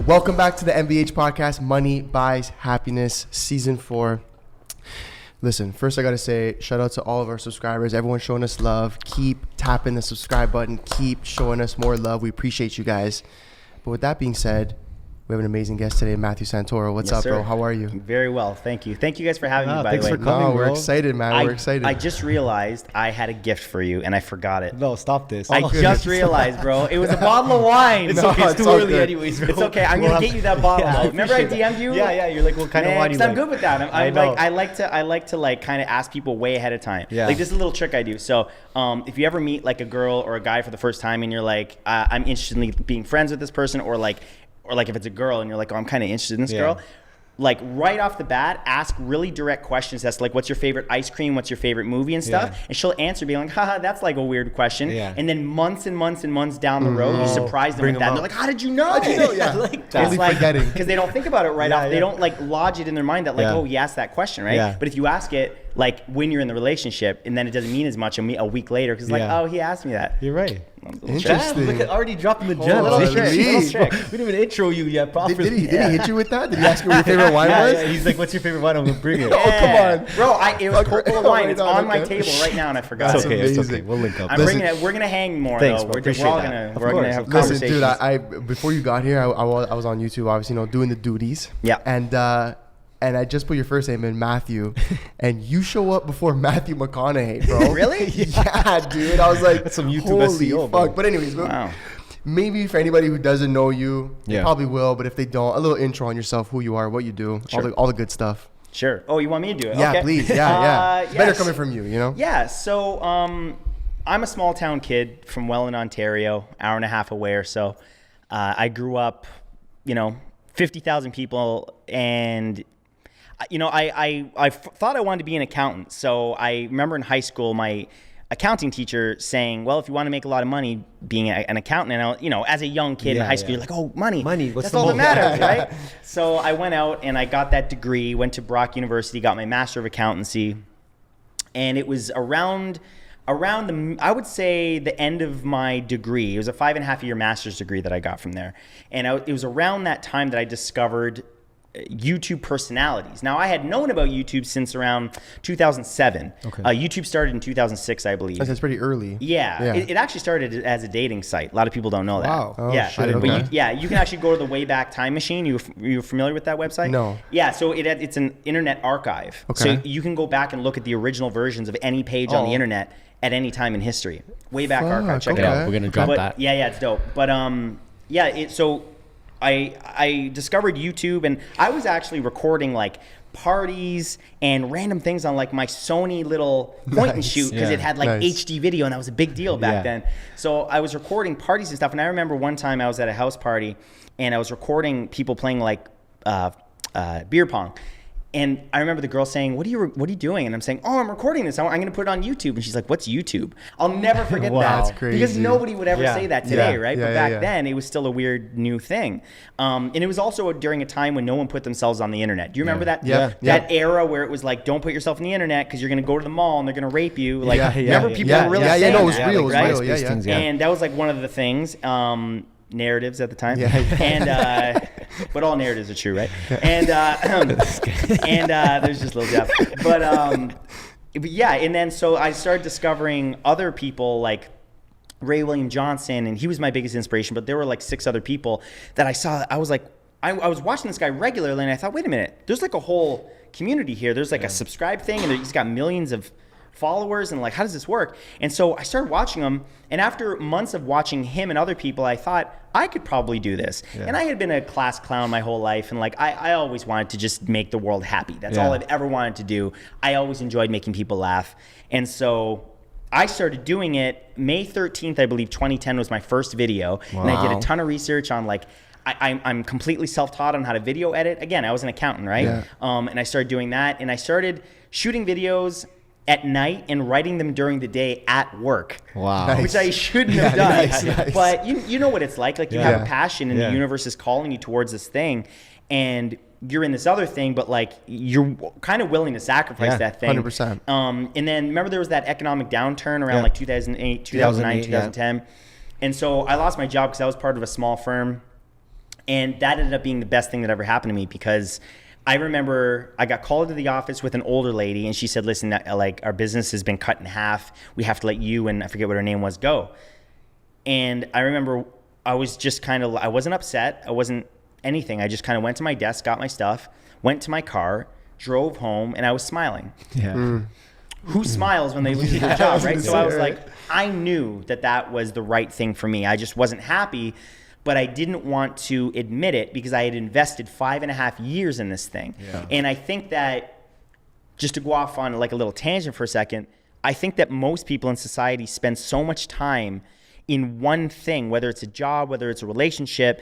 Welcome back to the MBH podcast, Money Buys Happiness, Season 4. Listen, first I got to say, shout out to all of our subscribers. Everyone showing us love. Keep tapping the subscribe button. Keep showing us more love. We appreciate you guys. But with that being said, we have an amazing guest today, Matthew Santoro. What's up, bro? How are you? Very well, thank you. Thank you guys for having me, by the way. Thanks for coming, we're bro. excited, man. We're excited. I just realized I had a gift for you, and I forgot it. No, stop this. I just realized, bro. It was a bottle of wine. It's okay. It's too early anyways, bro. It's okay. I'm going to get you that bottle. Yeah, Remember I DM'd you? Yeah. You're like, what kind of wine do you like? I'm good with that. I like to like kind of ask people way ahead of time. Yeah. Like, this is a little trick I do. So if you ever meet like a girl or a guy for the first time and you're like, I'm interested in being friends with this person, or like if it's a girl and you're like, oh, I'm kind of interested in this girl, like right off the bat, ask really direct questions. That's like, what's your favorite ice cream? What's your favorite movie and stuff? And she'll answer being like, haha, that's like a weird question. And then months and months and months down the road, you surprise them with that. And they're like, how did you know? Yeah. Like, totally forgetting. Because they don't think about it right off. They don't like lodge it in their mind that like, oh, he asked that question, right? But if you ask it like when you're in the relationship, and then it doesn't mean as much a week later, because like, oh, he asked me that. You're right. Interesting. Look at already dropping the gems. Little trick. We didn't even intro you yet properly. Did he hit you with that? Did he ask you what your favorite wine was? Yeah, he's like, what's your favorite wine? I'm going to bring it. Oh, come on. Bro, it was cold wine. It's on my table right now, and I forgot. It's okay. That's It's amazing. okay. We'll link up. I'm bringing it. We're going to hang more, Thanks, though. bro. We're all going to have Listen, conversations. dude, I before you got here, I was on YouTube, obviously, doing the duties. Yeah. And I just put your first name in, Matthew, and you show up before Matthew McConaughey, bro. Really? Yeah, dude. I was like, That's some YouTube holy SEO, fuck. bro. But anyways, Wow. maybe for anybody who doesn't know you, they Yeah. probably will. But if they don't, a little intro on yourself, who you are, what you do, all the good stuff. Sure. Oh, you want me to do it? Yeah, Okay. please. Yeah. It's better yes. coming from you, you know? Yeah. So I'm a small town kid from Welland, Ontario, hour and a half away or so. I grew up, 50,000 people, and I thought I wanted to be an accountant. So I remember in high school, my accounting teacher saying, well, if you want to make a lot of money being an accountant, and as a young kid in high school, you're like, oh, money, what's that's the all that most? matters, right? So I went out and I got that degree, went to Brock University, got my Master of Accountancy, and it was around I would say the end of my degree. It was a 5.5-year master's degree that I got from there. And it was around that time that I discovered YouTube personalities. Now, I had known about YouTube since around 2007. Okay. YouTube started in 2006, I believe. That's pretty early. Yeah. It actually started as a dating site. A lot of people don't know that. Wow. Oh, yeah. shit, But okay. you can actually go to the Wayback Time Machine. You familiar with that website? No. Yeah, so it's an internet archive. Okay. So you can go back and look at the original versions of any page on the internet at any time in history. Wayback Archive. Check it out. We're going to drop that. Yeah, it's dope. But so I discovered YouTube, and I was actually recording like parties and random things on like my Sony little point and shoot, because it had like HD video, and that was a big deal back then. So I was recording parties and stuff, and I remember one time I was at a house party and I was recording people playing like beer pong. And I remember the girl saying, what are you doing? And I'm saying, oh, I'm recording this. I'm going to put it on YouTube. And she's like, what's YouTube? I'll never forget that. That's crazy. Because nobody would ever say that today, right? Yeah, but back then, it was still a weird new thing. And it was also during a time when no one put themselves on the internet. Do you remember that? Yeah. That era where it was like, don't put yourself on the internet because you're going to go to the mall and they're going to rape you. Like, remember people were really saying no, it was that, real. It was right? real. Yeah. And that was like one of the things. Narratives at the time, and but all narratives are true, right? And there's just little jabs, but yeah, and then so I started discovering other people like Ray William Johnson, and he was my biggest inspiration. But there were like 6 other people that I saw. I was like, I was watching this guy regularly, and I thought, wait a minute, there's like a whole community here. There's like a subscribe thing, and he's got millions of followers, and like, how does this work? And so I started watching him, and after months of watching him and other people, I thought I could probably do this. And I had been a class clown my whole life, and like I always wanted to just make the world happy. That's all I've ever wanted to do. I always enjoyed making people laugh. And so I started doing it. May 13th, I believe 2010 was my first video. Wow. And I did a ton of research on like, I'm completely self-taught on how to video edit. Again, I was an accountant, right? And I started doing that, and I started shooting videos at night and writing them during the day at work. Wow. Nice. Which I shouldn't have done. Nice. But you know what it's like. Like, you have a passion, and the universe is calling you towards this thing, and you're in this other thing, but like you're kind of willing to sacrifice that thing. 100%. And then remember there was that economic downturn around like 2008, 2009, 2010. And so I lost my job because I was part of a small firm. And that ended up being the best thing that ever happened to me, because I remember I got called to the office with an older lady, and she said, listen, like, our business has been cut in half. We have to let you, and I forget what her name was, go. And I remember I was just I wasn't upset. I wasn't anything. I just kind of went to my desk, got my stuff, went to my car, drove home, and I was smiling. Yeah. Who smiles when they lose their job, right? So I was like, I knew that was the right thing for me. I just wasn't happy, but I didn't want to admit it because I had invested 5.5 years in this thing. Yeah. And I think that, just to go off on like a little tangent for a second, I think that most people in society spend so much time in one thing, whether it's a job, whether it's a relationship,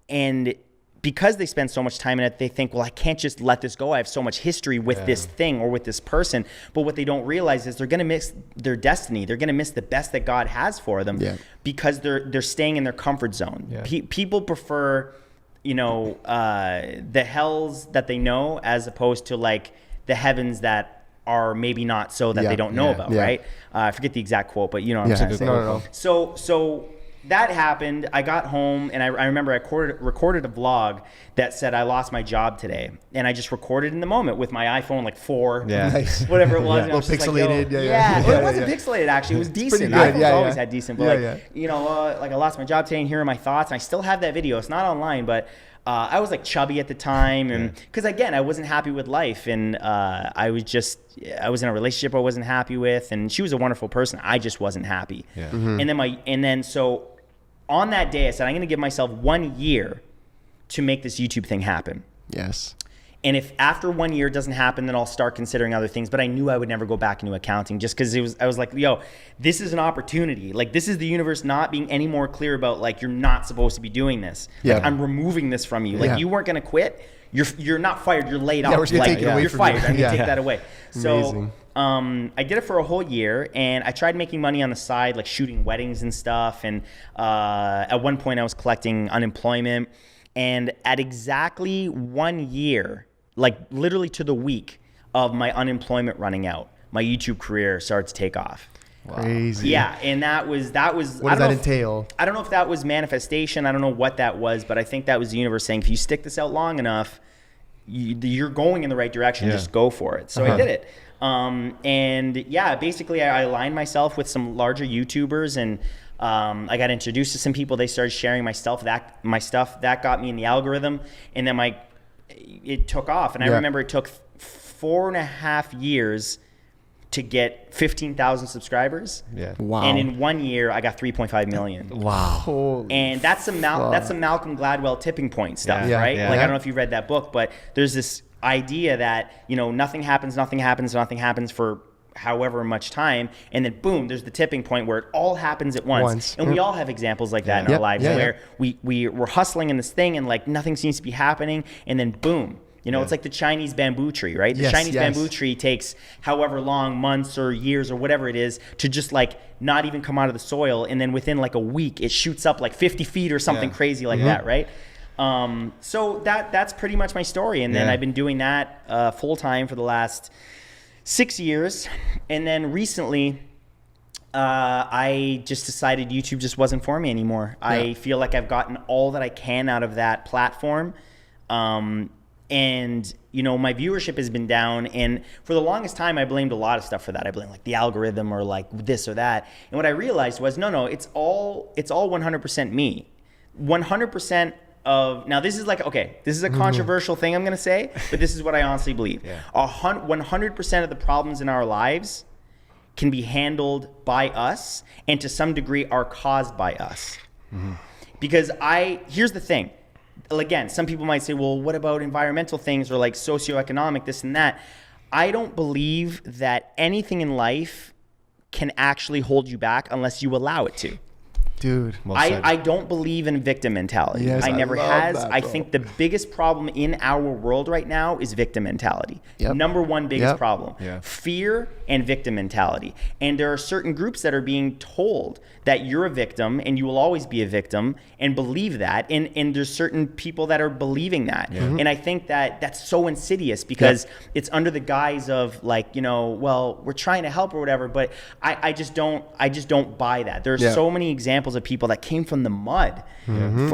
and because they spend so much time in it, they think, well, I can't just let this go. I have so much history with this thing or with this person. But what they don't realize is they're going to miss their destiny. They're going to miss the best that God has for them because they're staying in their comfort zone. Yeah. People prefer, the hells that they know as opposed to like the heavens that are maybe not so that they don't know about, right? I forget the exact quote, but you know what I'm saying. No. So that happened. I got home, and I remember I recorded a vlog that said I lost my job today, and I just recorded in the moment with my iPhone like 4, whatever it was. A little pixelated. Well, it wasn't pixelated actually. It was decent. Pretty good. iPhones always had decent, but like I lost my job today, and here are my thoughts. And I still have that video. It's not online, but I was like chubby at the time, and because again, I wasn't happy with life, and I was in a relationship I wasn't happy with, and she was a wonderful person. I just wasn't happy. Yeah. And then so on that day, I said, I'm going to give myself 1 year to make this YouTube thing happen. Yes. And if after 1 year it doesn't happen, then I'll start considering other things. But I knew I would never go back into accounting just because I was like, yo, this is an opportunity. Like, this is the universe not being any more clear about, like, you're not supposed to be doing this. Like, I'm removing this from you. Like, you weren't going to quit. You're not fired. You're laid off. We're just gonna take it away you're from fired. you. I'm going to take that away. So Amazing. I did it for a whole year, and I tried making money on the side, like shooting weddings and stuff. And at one point I was collecting unemployment. And at exactly 1 year, like literally to the week of my unemployment running out, my YouTube career started to take off. Wow. Crazy. Yeah, and that was. What does that entail? I don't know if that was manifestation. I don't know what that was, but I think that was the universe saying, if you stick this out long enough, you're going in the right direction. Just go for it. So I did it. And yeah, basically I aligned myself with some larger YouTubers, and I got introduced to some people. They started sharing my stuff. That got me in the algorithm, and then it took off. And I remember it took 4.5 years to get 15,000 subscribers. Yeah. Wow. And in 1 year, I got 3.5 million. Wow. Holy And that's some Malcolm Gladwell tipping point stuff, right? Like, I don't know if you read that book, but there's this idea that, nothing happens for however much time, and then boom, there's the tipping point where it all happens at once. And we all have examples like that in our lives where we're hustling in this thing and like nothing seems to be happening, and then boom. It's like the Chinese bamboo tree, right? The Chinese bamboo tree takes however long, months or years or whatever it is, to just like not even come out of the soil. And then within like a week, it shoots up like 50 feet or something crazy like that, right? So that's pretty much my story. And then I've been doing that full time for the last 6 years. And then recently, I just decided YouTube just wasn't for me anymore. I feel like I've gotten all that I can out of that platform. And my viewership has been down, and for the longest time I blamed a lot of stuff for that. I blamed like the algorithm or like this or that. And what I realized was no, it's all 100% me. 100% of, now this is like, okay, this is a controversial thing I'm going to say, but this is what I honestly believe. 100% of the problems in our lives can be handled by us, and to some degree are caused by us. Because here's the thing. Again, some people might say, well, what about environmental things or like socioeconomic, this and that? I don't believe that anything in life can actually hold you back unless you allow it to. Dude. I don't believe in victim mentality. Yes, I never love has. that, I bro. think the biggest problem in our world right now is victim mentality. Number one biggest problem. Fear and victim mentality. And there are certain groups that are being told that you're a victim and you will always be a victim and believe that. And there's certain people that are believing that. And I think that that's so insidious because it's under the guise of like, well, we're trying to help or whatever, but I just don't buy that. There's so many examples examples of people that came from the mud,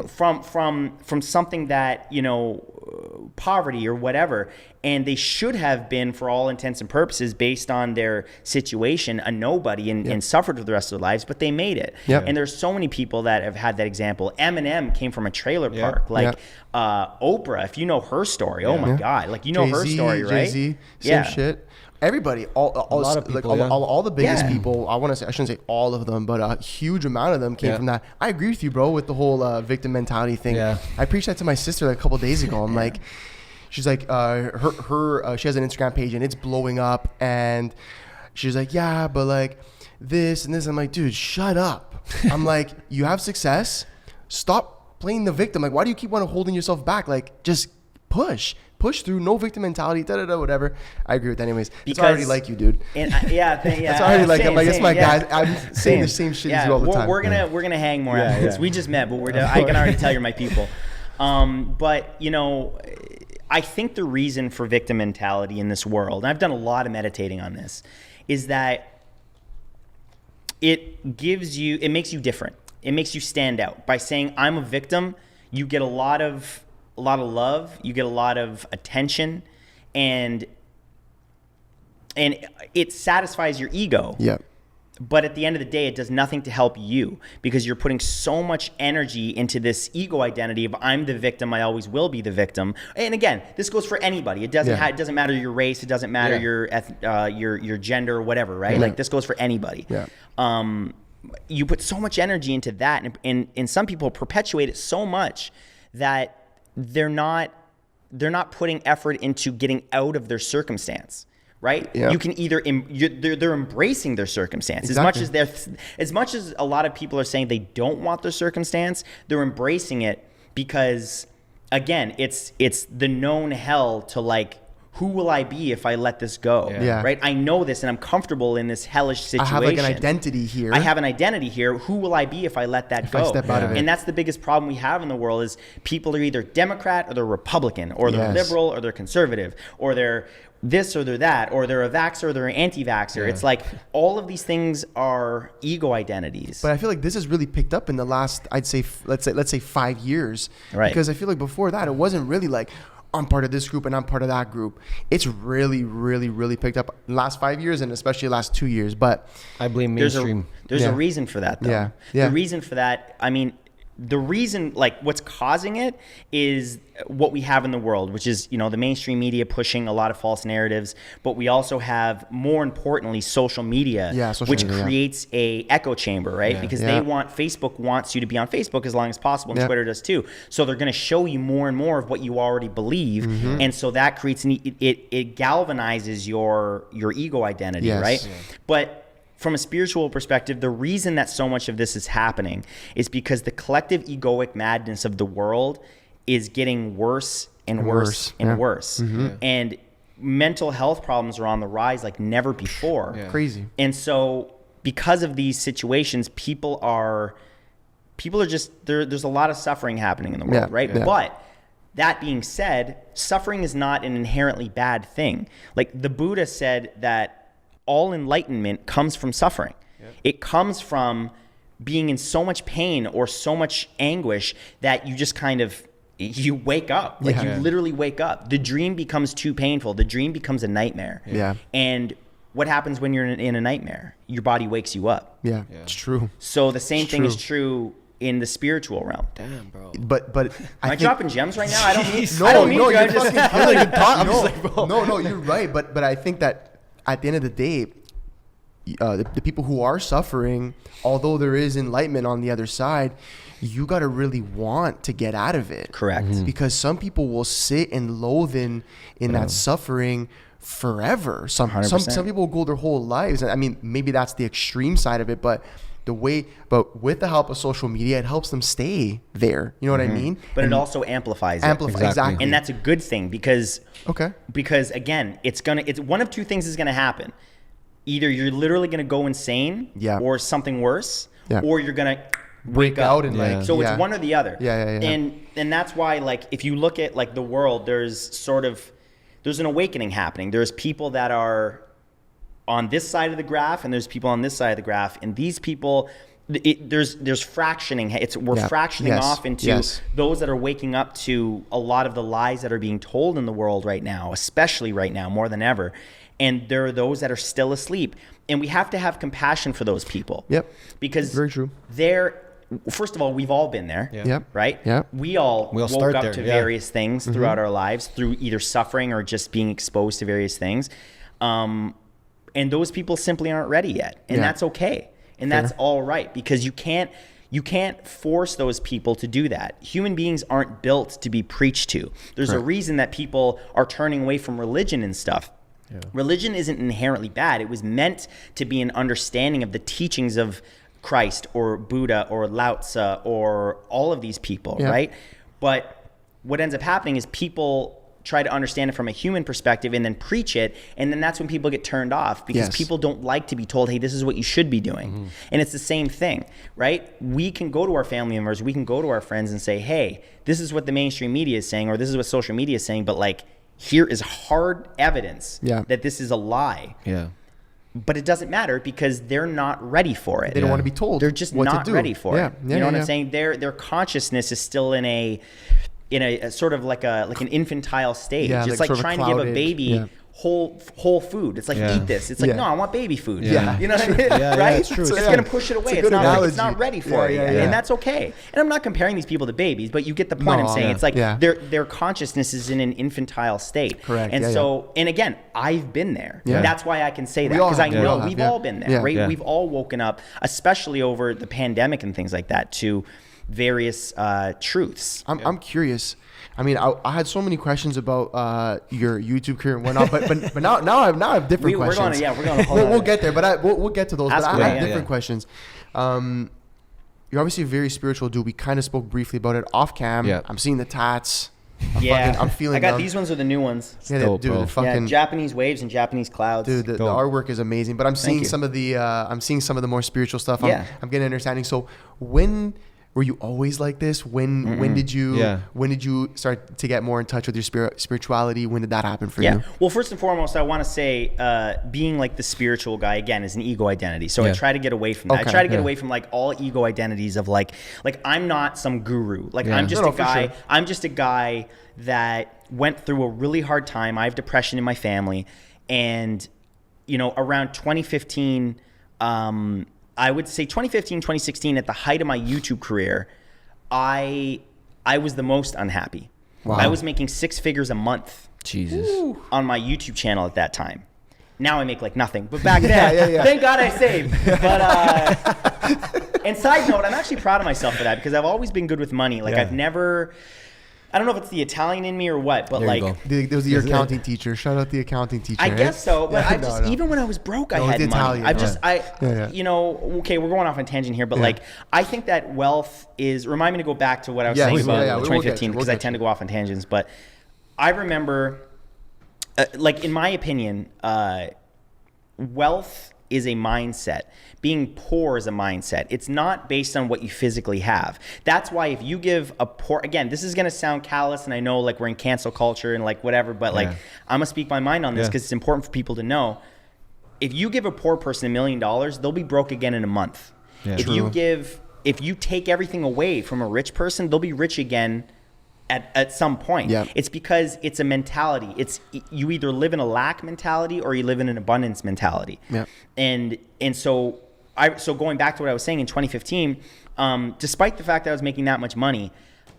from something that, you know, poverty or whatever, and they should have been, for all intents and purposes, based on their situation, a nobody and suffered for the rest of their lives, but they made it. And there's so many people that have had that example. Eminem came from a trailer park. Like Oprah, if you know her story, oh my God, like you know her story, right? Jay-Z, same shit. Everybody, all the biggest people, I shouldn't say all of them, but a huge amount of them came from that. I agree with you, bro, with the whole victim mentality thing. I preached that to my sister like a couple days ago. I'm like, she's like, she has an Instagram page and it's blowing up, and she's like, yeah, but like this and this. I'm like, dude, shut up. I'm like, you have success. Stop playing the victim. Like, why do you keep holding yourself back? Like, just push through, no victim mentality, whatever. I agree with that anyways. Because I already like you, dude. And, That's already like, I'm like, it's my guy. I'm saying the same shit as you all the time. We're gonna hang more after this. We just met, but I can already tell you're my people. But you know, I think the reason for victim mentality in this world, and I've done a lot of meditating on this, is that it makes you different. It makes you stand out. By saying I'm a victim, you get a lot of love, you get a lot of attention, and it satisfies your ego. Yeah. But at the end of the day, it does nothing to help you, because you're putting so much energy into this ego identity of I'm the victim, I always will be the victim. And again, this goes for anybody. It doesn't matter your race, it doesn't matter your gender or whatever, right? Like this goes for anybody. Yeah. You put so much energy into that, and some people perpetuate it so much that they're not putting effort into getting out of their circumstance, right? Yeah. You can either they're embracing their circumstance. Exactly. As much as a lot of people are saying they don't want their circumstance, they're embracing it because, again, it's the known hell to, like, who will I be if I let this go? Right? I know this and I'm comfortable in this hellish situation. I have like an identity here. I have an identity here. Who will I be if I let that go? I step out of it. And that's the biggest problem we have in the world is people are either Democrat or they're Republican, or they're liberal or they're conservative, or they're this or they're that, or they're a vaxxer or they're an anti-vaxxer. It's like all of these things are ego identities. But I feel like this has really picked up in the last, I'd say, let's say 5 years. Right. Because I feel like before that, it wasn't really like, I'm part of this group and I'm part of that group. It's really, really, really picked up in the last 5 years, and especially the last 2 years. But I blame mainstream. There's a reason for that, though. The reason for that, I mean, the reason, like, what's causing it is what we have in the world, which is, you know, the mainstream media pushing a lot of false narratives, but we also have, more importantly, social media, which creates a echo chamber, right? Because Facebook wants you to be on Facebook as long as possible, and Twitter does too. So they're going to show you more and more of what you already believe, and so that creates it galvanizes your ego identity, right? But from a spiritual perspective, the reason that so much of this is happening is because the collective egoic madness of the world is getting worse and worse and worse. And mental health problems are on the rise like never before. Crazy. And so because of these situations, people are just, there's a lot of suffering happening in the world, right? But that being said, suffering is not an inherently bad thing. Like the Buddha said that all enlightenment comes from suffering. It comes from being in so much pain or so much anguish that you just kind of, you wake up. Like you literally wake up. The dream becomes too painful. The dream becomes a nightmare. And what happens when you're in a nightmare? Your body wakes you up. It's true. So the same thing is true in the spiritual realm. Damn, bro. But am I dropping gems right now? I don't mean no, you're right. But I think that at the end of the day, the people who are suffering, although there is enlightenment on the other side, you got to really want to get out of it. Correct. Because some people will sit and loathe in that suffering forever. Some people will go their whole lives. And I mean, maybe that's the extreme side of it, but with the help of social media, it helps them stay there. You know what I mean? But it also amplifies it. Exactly. And that's a good thing because again, it's one of two things is going to happen. Either you're literally going to go insane or something worse, or you're going to wake up. And so it's one or the other. And that's why, like, if you look at like the world, there's an awakening happening. There's people that are on this side of the graph and there's people on this side of the graph, and these people there's fractioning. We're fractioning off into those that are waking up to a lot of the lies that are being told in the world right now, especially right now more than ever. And there are those that are still asleep, and we have to have compassion for those people. Yep. Because very true. First of all, we've all been there. Yeah. Right. Yeah. We all woke up to various things throughout our lives through either suffering or just being exposed to various things. And those people simply aren't ready yet, and that's okay. And that's all right, because you can't force those people to do that. Human beings aren't built to be preached to. There's a reason that people are turning away from religion and stuff. Yeah. Religion isn't inherently bad. It was meant to be an understanding of the teachings of Christ or Buddha or Lao Tzu or all of these people, right? But what ends up happening is people try to understand it from a human perspective and then preach it, and then that's when people get turned off, because people don't like to be told, hey, this is what you should be doing. And it's the same thing, right? We can go to our family members, we can go to our friends and say, hey, this is what the mainstream media is saying, or this is what social media is saying, but like, here is hard evidence that this is a lie. Yeah. But it doesn't matter, because they're not ready for it. They don't want to be told. They're just not ready for it. You know what I'm saying? Their consciousness is still in a sort of like an infantile stage. It's like trying to give a baby whole food. It's like, eat this. It's like, no, I want baby food. You know what I mean? Right? It's true. It's going to push it away. It's not ready for it yet. And that's okay. And I'm not comparing these people to babies, but you get the point I'm saying. It's like their consciousness is in an infantile state. Correct. And and again, I've been there. That's why I can say that, because I know we've all been there, right? We've all woken up, especially over the pandemic and things like that, to various truths. I'm curious. I mean, I had so many questions about your YouTube career and whatnot, but now I have different questions. We're going. We'll get there, but we'll get to those. Ask but I have different questions. You're obviously a very spiritual dude. We kind of spoke briefly about it off cam. Yeah. I'm seeing the tats. I'm feeling. I got these ones are the new ones. Yeah, dude, the fucking Japanese waves and Japanese clouds. Dude, the artwork is amazing. But I'm seeing some of the more spiritual stuff. I'm getting understanding. So when were you always like this? When did you start to get more in touch with your spirituality? When did that happen for you? Well, first and foremost, I want to say being like the spiritual guy, again, is an ego identity. So I try to get away from that. I try to get away from like all ego identities of like I'm not some guru. Like I'm just a guy. Sure. I'm just a guy that went through a really hard time. I have depression in my family, and around 2015. I would say 2015, 2016, at the height of my YouTube career, I was the most unhappy. Wow. I was making 6 figures a month on my YouTube channel at that time. Now I make like nothing. But back then, thank God I saved. But and side note, I'm actually proud of myself for that, because I've always been good with money. Like I've never... I don't know if it's the Italian in me or what, but there was your accounting teacher. Shout out the accounting teacher. I guess so, but even when I was broke, I had money. Okay, we're going off on a tangent here, but I think that wealth is. Remind me to go back to what I was saying about 2015, because I tend to go off on tangents. But I remember, in my opinion, wealth is a mindset. Being poor is a mindset. It's not based on what you physically have. That's why if you give a poor, again, this is going to sound callous, and I know we're in cancel culture and whatever, but I'm going to speak my mind on this because it's important for people to know. If you give a poor person $1 million, they'll be broke again in a month. Yeah. If you take everything away from a rich person, they'll be rich again at some point. Yeah. It's because it's a mentality. You either live in a lack mentality or you live in an abundance mentality. Yeah. And so going back to what I was saying in 2015, despite the fact that I was making that much money,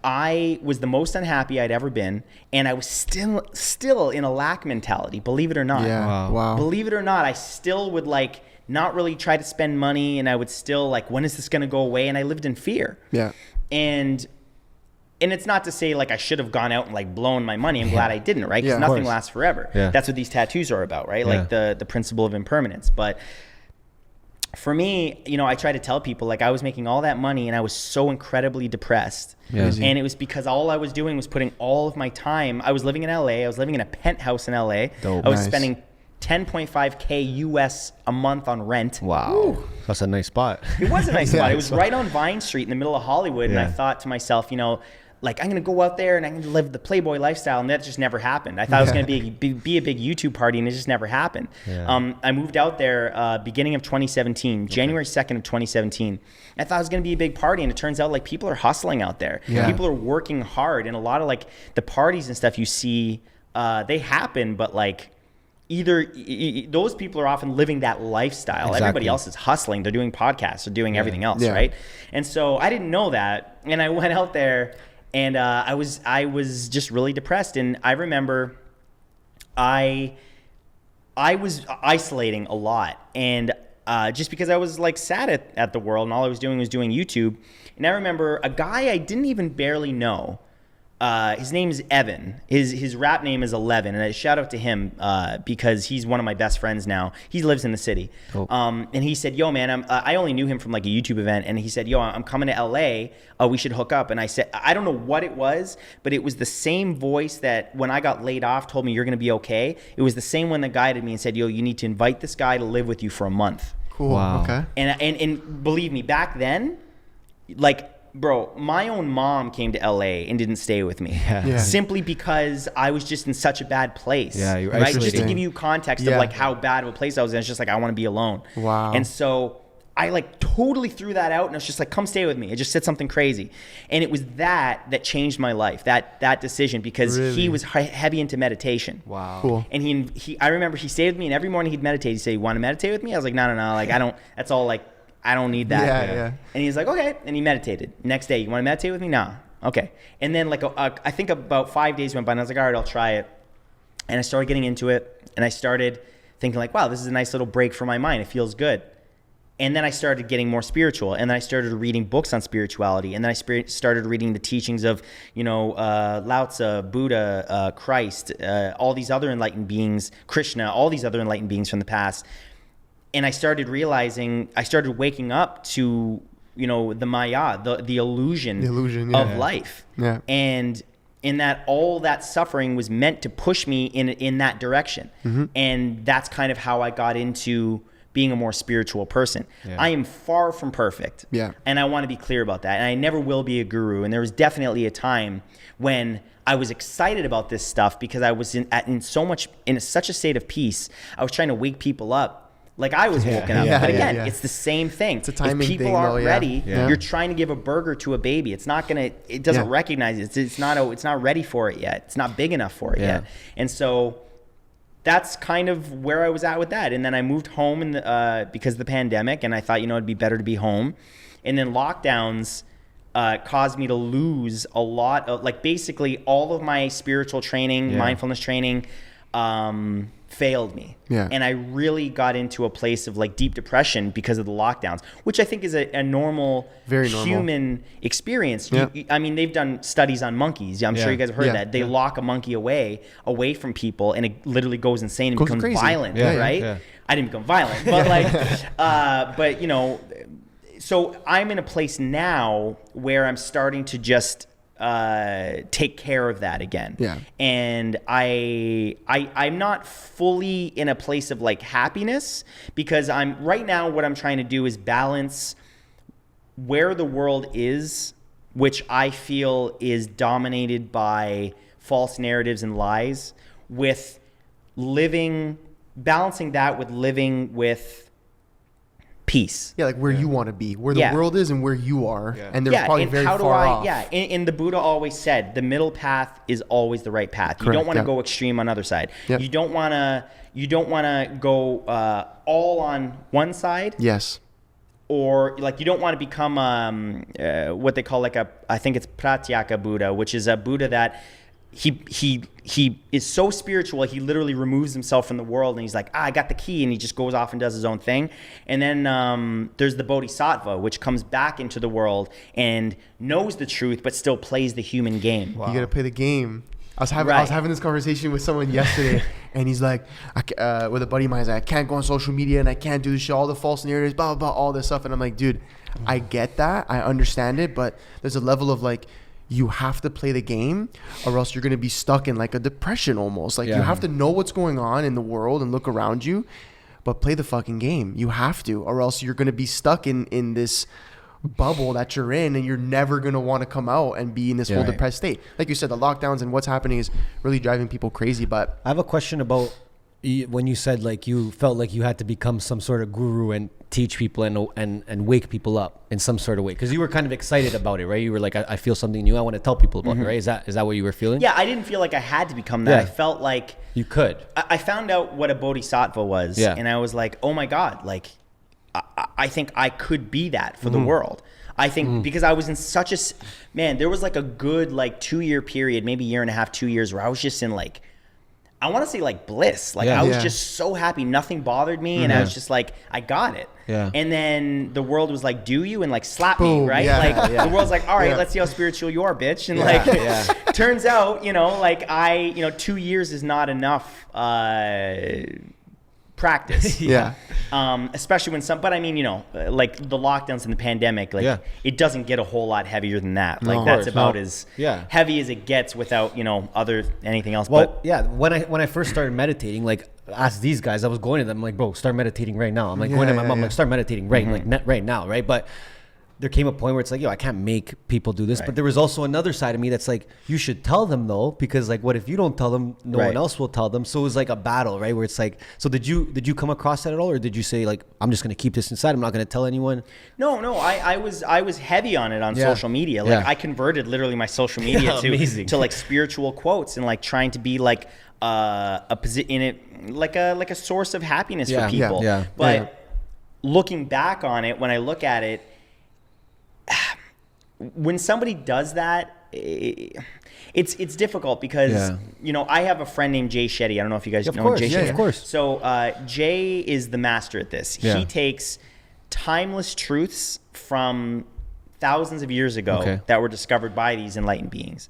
I was the most unhappy I'd ever been, and I was still in a lack mentality, believe it or not. Yeah. Wow. Believe it or not, I still would not really try to spend money, and I would still when is this going to go away? And I lived in fear. Yeah. And it's not to say I should have gone out and blown my money. I'm glad I didn't, right? Because nothing lasts forever. Yeah. That's what these tattoos are about, right? Yeah. The principle of impermanence. But for me, I try to tell people I was making all that money and I was so incredibly depressed. Yeah. And it was because all I was doing was putting all of my time. I was living in LA. I was living in a penthouse in LA. Dope. I was spending $10.5K US a month on rent. Wow. Woo. That's a nice spot. It was a nice spot. It was right on Vine Street in the middle of Hollywood. Yeah. And I thought to myself, like I'm gonna go out there and I'm gonna live the Playboy lifestyle, and that just never happened. I thought it was gonna be a big YouTube party, and it just never happened. Yeah. I moved out there beginning of 2017, January 2nd of 2017. I thought it was gonna be a big party, and it turns out like people are hustling out there. Yeah. People are working hard, and a lot of like the parties and stuff you see, they happen, but like either those people are often living that lifestyle. Exactly. Everybody else is hustling. They're doing podcasts. They're doing everything else, Yeah. right? And so I didn't know that, and I went out there. And I was just really depressed. And I remember I was isolating a lot. And just because I was like sad at the world, and all I was doing YouTube. And I remember a guy I didn't even barely know. His name is Evan. His rap name is 11, and a shout out to him because he's one of my best friends now. He lives in the city. Cool. And he said, "Yo, man, I only knew him from like a YouTube event." And he said, "Yo, I'm coming to LA. We should hook up." And I said, I don't know what it was, but it was the same voice that when I got laid off told me you're gonna be okay. It was the same one that guided me and said, "Yo, you need to invite this guy to live with you for a month." Cool. Wow. Okay. And believe me, back then, like, bro, my own mom came to LA and didn't stay with me. Yeah. Simply because I was just in such a bad place. Yeah, you're right? Just to isolating. give you context Yeah. of like how bad of a place I was in. It's just like I want to be alone. Wow. And so I like totally threw that out, and I was just like, come stay with me. I just said something crazy. And it was that changed my life, that decision, because Really? he was heavy into meditation. Wow. Cool. And he I remember he stayed with me, and every morning he'd meditate. He'd say, "You want to meditate with me?" I was like, no, like I don't, that's all like, I don't need that. Yeah. And he's like, okay. And he meditated. Next day, you want to meditate with me? Nah. Okay. And then like, I think about 5 days went by, and I was like, all right, I'll try it. And I started getting into it, and I started thinking like, wow, this is a nice little break for my mind. It feels good. And then I started getting more spiritual, and then I started reading books on spirituality, and then I started reading the teachings of, Lao Tzu, Buddha, Christ, all these other enlightened beings, Krishna, all these other enlightened beings from the past. And I started realizing, I started waking up to, the Maya, the illusion, of life. Yeah. And in that, all that suffering was meant to push me in that direction. Mm-hmm. And that's kind of how I got into being a more spiritual person. Yeah. I am far from perfect. Yeah. And I want to be clear about that. And I never will be a guru. And there was definitely a time when I was excited about this stuff because I was in such a state of peace. I was trying to wake people up. Like I was woken up. Yeah, But again, yeah. it's the same thing. It's a timing if people thing, aren't though, yeah. ready, Yeah. you're trying to give a burger to a baby. It doesn't recognize it. It's not ready for it yet. It's not big enough for it yet. And so that's kind of where I was at with that. And then I moved home because of the pandemic, and I thought, it'd be better to be home. And then lockdowns caused me to lose a lot of, like, basically all of my spiritual training, mindfulness training, failed me. Yeah. And I really got into a place of like deep depression because of the lockdowns, which I think is a normal, Very normal. human experience. Yeah. I mean, they've done studies on monkeys. I'm sure you guys have heard Yeah. that. They Yeah. lock a monkey away from people, and it literally goes insane and Goes becomes crazy. violent, Yeah, right? yeah. I didn't become violent, but so I'm in a place now where I'm starting to just take care of that again. Yeah. And I'm not fully in a place of like happiness, because right now what I'm trying to do is balance where the world is, which I feel is dominated by false narratives and lies, with balancing that with living with peace. Yeah, like where you want to be, where the Yeah. world is and where you are. And they're probably and very how far do off. and the Buddha always said the middle path is always the right path. You Correct, don't want to yeah. go extreme on the other side. Yep. You don't want to go all on one side, Yes. or like you don't want to become what they call I think it's Pratyeka Buddha, which is a Buddha that he is so spiritual, he literally removes himself from the world, and he's like, I got the key, and he just goes off and does his own thing. And then there's the Bodhisattva, which comes back into the world and knows the truth but still plays the human game. You got to play the game. I was Right. having this conversation with someone yesterday, and he's like, with a buddy of mine, he's like, I can't go on social media, and I can't do this shit, all the false narratives, blah, blah, blah, all this stuff. And I'm like, dude, I get that. I understand it. But there's a level of like, you have to play the game, or else you're going to be stuck in like a depression almost. Like you have to know what's going on in the world and look around you, but play the fucking game. You have to, or else you're going to be stuck in this bubble that you're in, and you're never going to want to come out and be in this whole depressed state. Like you said, the lockdowns and what's happening is really driving people crazy. But I have a question about when you said like you felt like you had to become some sort of guru and teach people and wake people up in some sort of way, because you were kind of excited about it, right? You were like, I feel something new, I want to tell people about it, right? Is that what you were feeling? Yeah, I didn't feel like I had to become that. Yeah. I felt like You could. I found out what a bodhisattva was, and I was like, oh my God, like I think I could be that for the world. I think because I was in such a, man, there was like a good like 2-year period, maybe 1.5 2 years, where I was just in like, I want to say like bliss. Like I was just so happy. Nothing bothered me. And I was just like, I got it. Yeah. And then the world was like, do you? And like slap Boom. me, right? Yeah. Like the world's like, all right, let's see how spiritual you are, bitch. And like, turns out, you know, like 2 years is not enough practice. Especially when but I mean, you know, like the lockdowns and the pandemic, like it doesn't get a whole lot heavier than that. Like that's about as heavy as it gets without, you know, anything else. Well, but when I first started meditating, like ask these guys, I was going to them like, bro, start meditating right now. I'm like going to my mom, like start meditating right now, right? But there came a point where it's like, yo, I can't make people do this. But there was also another side of me that's like, you should tell them though, because like, what if you don't tell them, no one else will tell them. So it was like a battle, right? Where it's like, so did you come across that at all? Or did you say like, I'm just going to keep this inside, I'm not going to tell anyone? No, I was heavy on it on social media. Like I converted literally my social media to like spiritual quotes and like trying to be like a position in it, like a source of happiness for people. But looking back on it, when I look at it, when somebody does that, it's difficult because you know, I have a friend named Jay Shetty. I don't know if you guys know Jay Shetty. Of course. So Jay is the master at this. He takes timeless truths from thousands of years ago that were discovered by these enlightened beings,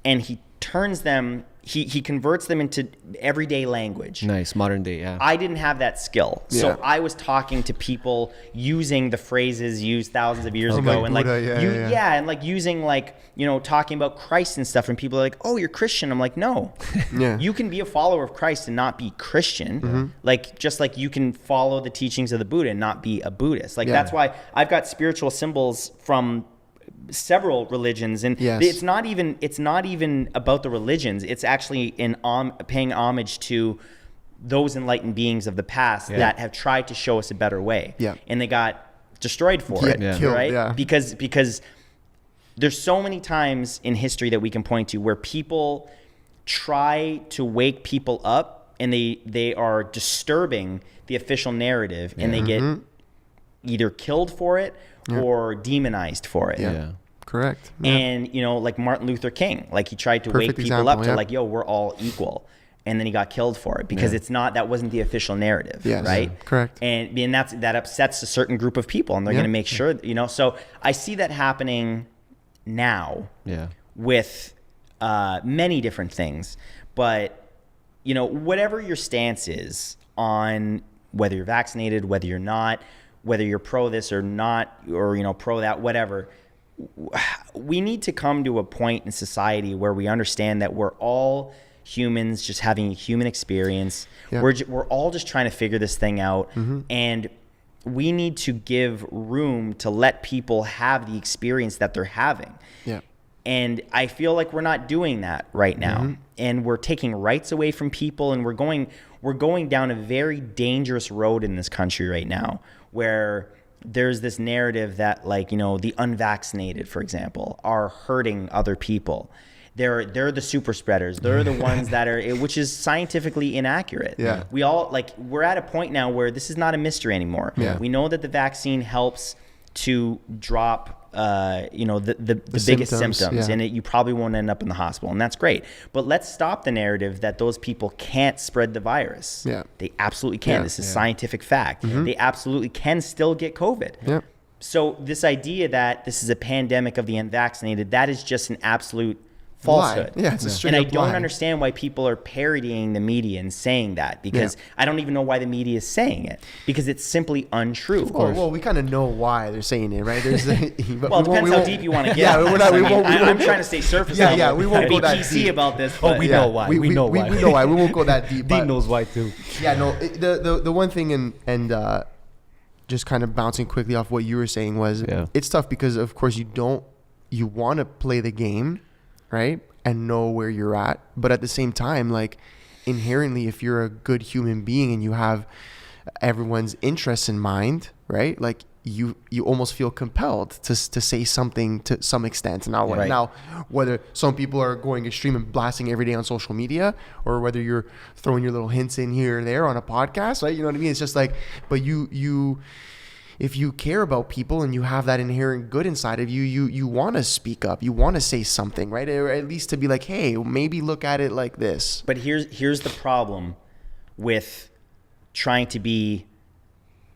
and he turns them, he converts them into everyday language. Nice, modern day, I didn't have that skill. So I was talking to people using the phrases used thousands of years ago. Like and Buddha, like, and like using like, you know, talking about Christ and stuff. And people are like, oh, you're Christian. I'm like, no. You can be a follower of Christ and not be Christian. Like, just like you can follow the teachings of the Buddha and not be a Buddhist. Like, that's why I've got spiritual symbols from several religions, and it's not even about the religions. It's actually paying homage to those enlightened beings of the past that have tried to show us a better way, and they got destroyed for it, killed, right? Because there's so many times in history that we can point to where people try to wake people up, and they are disturbing the official narrative, and they get either killed for it or demonized for it. Correct. And, you know, like Martin Luther King, like he tried to wake people up to like, yo, we're all equal. And then he got killed for it because that wasn't the official narrative, right? Correct. And that upsets a certain group of people, and they're going to make sure, you know. So I see that happening now with many different things. But, you know, whatever your stance is on whether you're vaccinated, whether you're not, whether you're pro this or not, or, you know, pro that, whatever, we need to come to a point in society where we understand that we're all humans just having a human experience. We're all just trying to figure this thing out. And we need to give room to let people have the experience that they're having. And I feel like we're not doing that right now. And we're taking rights away from people, and we're going down a very dangerous road in this country right now, where there's this narrative that, like, you know, the unvaccinated, for example, are hurting other people. They're the super spreaders. They're the ones that are, which is scientifically inaccurate. We all, like, we're at a point now where this is not a mystery anymore. We know that the vaccine helps to drop you know, the biggest symptoms, and you probably won't end up in the hospital, and that's great. But let's stop the narrative that those people can't spread the virus. They absolutely can. This is scientific fact. They absolutely can still get COVID. So this idea that this is a pandemic of the unvaccinated, that is just an absolute falsehood. It's a straight and I up don't lie. understand why people are parodying the media and saying that, because I don't even know why the media is saying it, because it's simply untrue. Well, we kind of know why they're saying it, right? There's well, it depends how deep you want to get. I'm trying to stay surface level. We won't go that PC deep about this. Oh, we know why. We know why. We know why. We won't go that deep. Dean knows why too. The one thing, and just kind of bouncing quickly off what you were saying was, it's tough because of course you want to play the game, right? And know where you're at. But at the same time, like inherently, if you're a good human being and you have everyone's interests in mind, right? Like you almost feel compelled to say something to some extent. Now, whether some people are going extreme and blasting every day on social media, or whether you're throwing your little hints in here or there on a podcast, right? You know what I mean? It's just like, but you if you care about people and you have that inherent good inside of you, you want to speak up, you want to say something, right? Or at least to be like, hey, maybe look at it like this. But here's the problem with trying to be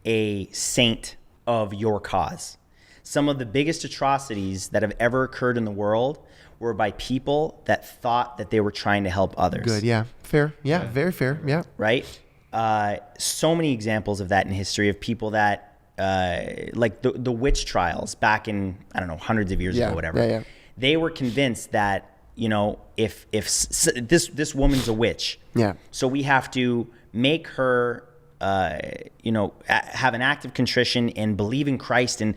a saint of your cause. Some of the biggest atrocities that have ever occurred in the world were by people that thought that they were trying to help others. Good, yeah. Fair, yeah, very fair, yeah. Right? So many examples of that in history of people that, like the witch trials back in, I don't know, hundreds of years ago, whatever. Yeah. They were convinced that, you know, if this woman's a witch, so we have to make her have an act of contrition and believe in Christ, and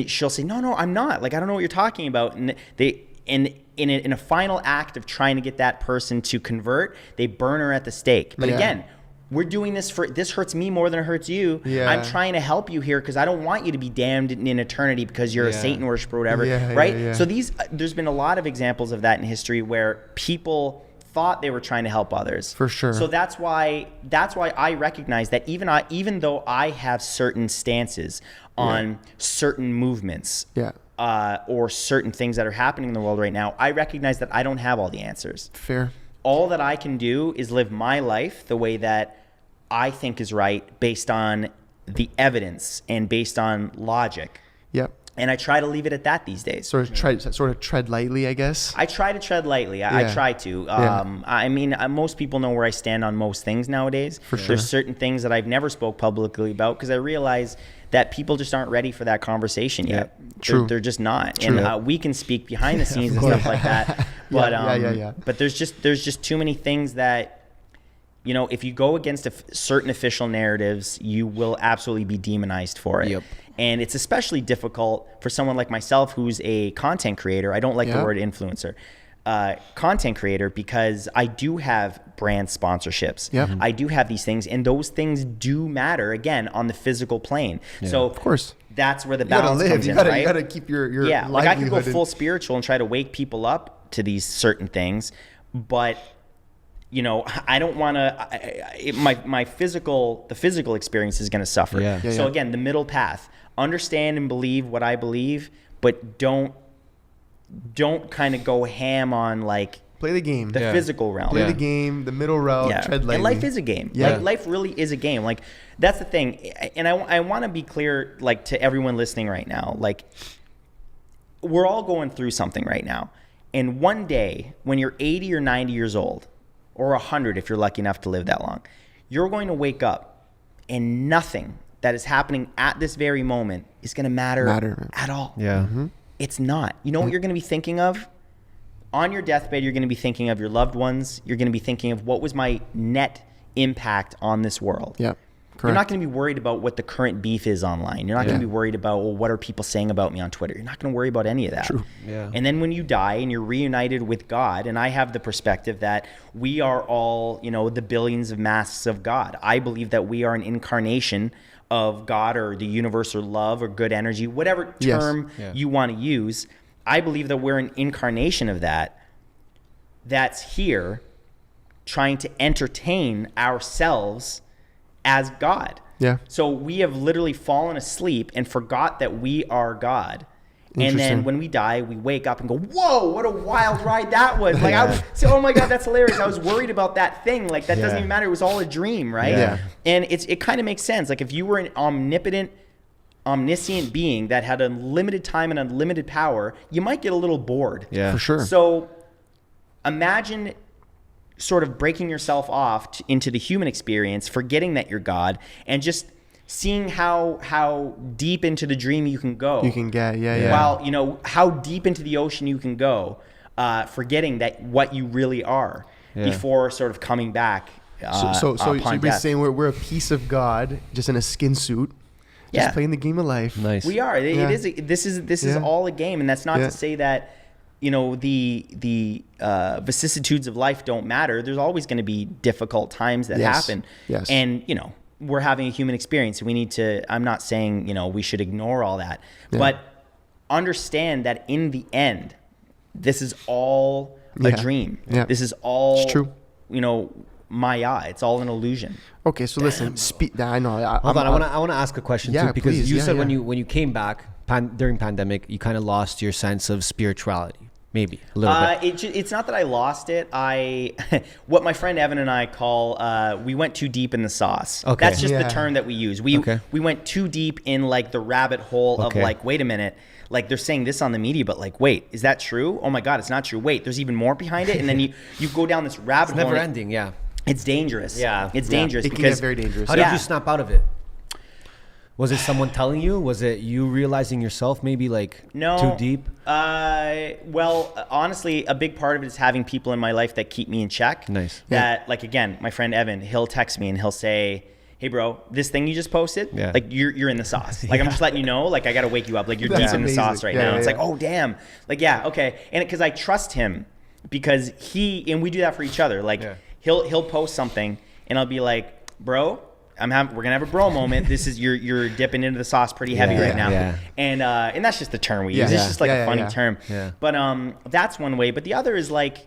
she'll say, no, I'm not. Like, I don't know what you're talking about. And in a final act of trying to get that person to convert, they burn her at the stake. But again, we're doing this this hurts me more than it hurts you. I'm trying to help you here because I don't want you to be damned in eternity because you're a Satan worshiper or whatever, right? So there's been a lot of examples of that in history where people thought they were trying to help others. For sure. So that's why I recognize that even though I have certain stances on certain movements or certain things that are happening in the world right now, I recognize that I don't have all the answers. Fair. All that I can do is live my life the way that I think is right based on the evidence and based on logic. Yep. And I try to leave it at that these days. Sort of tread lightly, I guess. I try to tread lightly. I try to. I mean, most people know where I stand on most things nowadays. For sure. There's certain things that I've never spoke publicly about because I realize that people just aren't ready for that conversation yet. True. They're just not. True. And we can speak behind the scenes and stuff like that. But but there's just too many things that, you know, if you go against certain official narratives, you will absolutely be demonized for it. Yep. And it's especially difficult for someone like myself who's a content creator. I don't like the word influencer. Content creator, because I do have brand sponsorships. I do have these things, and those things do matter, again, on the physical plane. So of course, that's where the balance comes in, right? You gotta keep your like I could go full spiritual and try to wake people up to these certain things, but you know, I don't want to. The physical experience is going to suffer. So again, the middle path: understand and believe what I believe, but don't kind of go ham on like play the game, the physical realm. Play the game, the middle route. Tread lightly. And life is a game. Life really is a game. Like that's the thing. And I want to be clear, like to everyone listening right now, like we're all going through something right now. And one day, when you're 80 or 90 years old, or 100 if you're lucky enough to live that long, you're going to wake up and nothing that is happening at this very moment is going to matter at all. It's not. You know what you're going to be thinking of? On your deathbed, you're going to be thinking of your loved ones. You're going to be thinking of what was my net impact on this world. Correct. You're not going to be worried about what the current beef is online. You're not going to be worried about, well, what are people saying about me on Twitter? You're not going to worry about any of that. True. And then when you die and you're reunited with God, and I have the perspective that we are all, you know, the billions of masks of God. I believe that we are an incarnation of God or the universe or love or good energy, whatever term you want to use. I believe that we're an incarnation of that's here trying to entertain ourselves as God. So we have literally fallen asleep and forgot that we are God. And then when we die, we wake up and go, whoa, what a wild ride that was. Like I was so, oh my God, that's hilarious. I was worried about that thing. Like that doesn't even matter. It was all a dream, right? And it kind of makes sense. Like if you were an omniscient being that had unlimited time and unlimited power, you might get a little bored. For sure. So imagine sort of breaking yourself off into the human experience, forgetting that you're God, and just seeing how deep into the dream you can go. You can get, While, you know, how deep into the ocean you can go, forgetting that what you really are before sort of coming back. So you're saying we're a piece of God just in a skin suit, Yeah. Just playing the game of life. Nice. We are. Yeah. This is all a game, and that's not Yeah. to say that the vicissitudes of life don't matter. There's always going to be difficult times that Yes. happen. Yes. And we're having a human experience. We need to. I'm not saying we should ignore all that, but understand that in the end, this is all a dream. Yeah. This is all It's true. Maya. It's all an illusion. Okay, so listen. I know. Hold on, I want to ask a question Yeah, too, because please. you Yeah, said yeah. when you came back during pandemic, you kind of lost your sense of spirituality, maybe a little bit. It's not that I lost it. What my friend Evan and I call we went too deep in the sauce. Okay. That's just Yeah. the term that we use. We went too deep in like the rabbit hole of like, wait a minute, like they're saying this on the media, but like, wait, is that true? Oh my God, it's not true. Wait, there's even more behind it, and then you go down this rabbit hole. Never ending, yeah. It's dangerous. Yeah. It's Yeah. dangerous It can because get very dangerous. How did you snap out of it? Was it someone telling you? Was it you realizing yourself maybe like No. too deep? Well, honestly, a big part of it is having people in my life that keep me in check. Nice. That, like, again, my friend Evan, he'll text me and he'll say, hey, bro, this thing you just posted, like, you're in the sauce. Like, I'm just letting you know, like, I got to wake you up. Like, you're That's deep in the amazing. sauce right Yeah, now. yeah, It's yeah. like, oh, damn. Like, yeah, okay. And because I trust him because and we do that for each other. Like, he'll post something and I'll be like, bro, we're gonna have a bro moment. This is you're dipping into the sauce pretty heavy right now, and that's just the term we use. It's just like a funny term. Yeah. But that's one way. But the other is like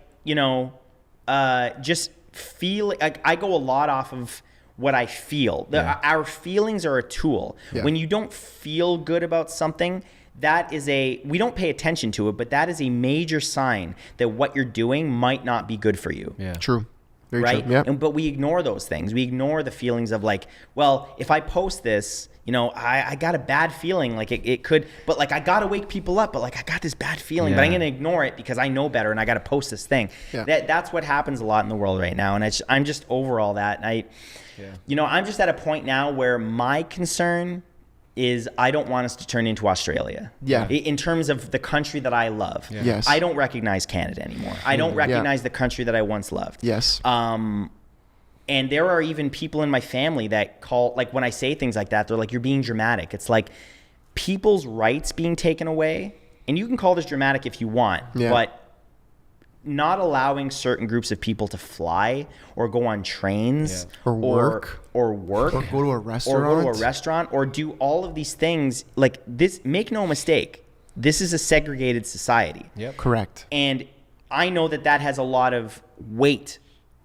just feel. I go a lot off of what I feel. Our feelings are a tool. Yeah. When you don't feel good about something, we don't pay attention to it, but that is a major sign that what you're doing might not be good for you. Yeah. True. Very Right. true. Yeah. But we ignore those things. We ignore the feelings of like, well, if I post this, I got a bad feeling. Like it could, but like I got to wake people up. But like I got this bad feeling, but I'm going to ignore it because I know better and I got to post this thing. Yeah. That's what happens a lot in the world right now. And I'm just over all that. And I'm just at a point now where my concern is I don't want us to turn into Australia. Yeah. In terms of the country that I love. Yeah. Yes. I don't recognize Canada anymore. I don't recognize the country that I once loved. Yes. And there are even people in my family that call, like when I say things like that, they're like, you're being dramatic. It's like people's rights being taken away. And you can call this dramatic if you want, but not allowing certain groups of people to fly or go on trains Or work. or Or go to a restaurant. or do all of these things like this. Make no mistake, this is a segregated society. Yep. Correct. And I know that has a lot of weight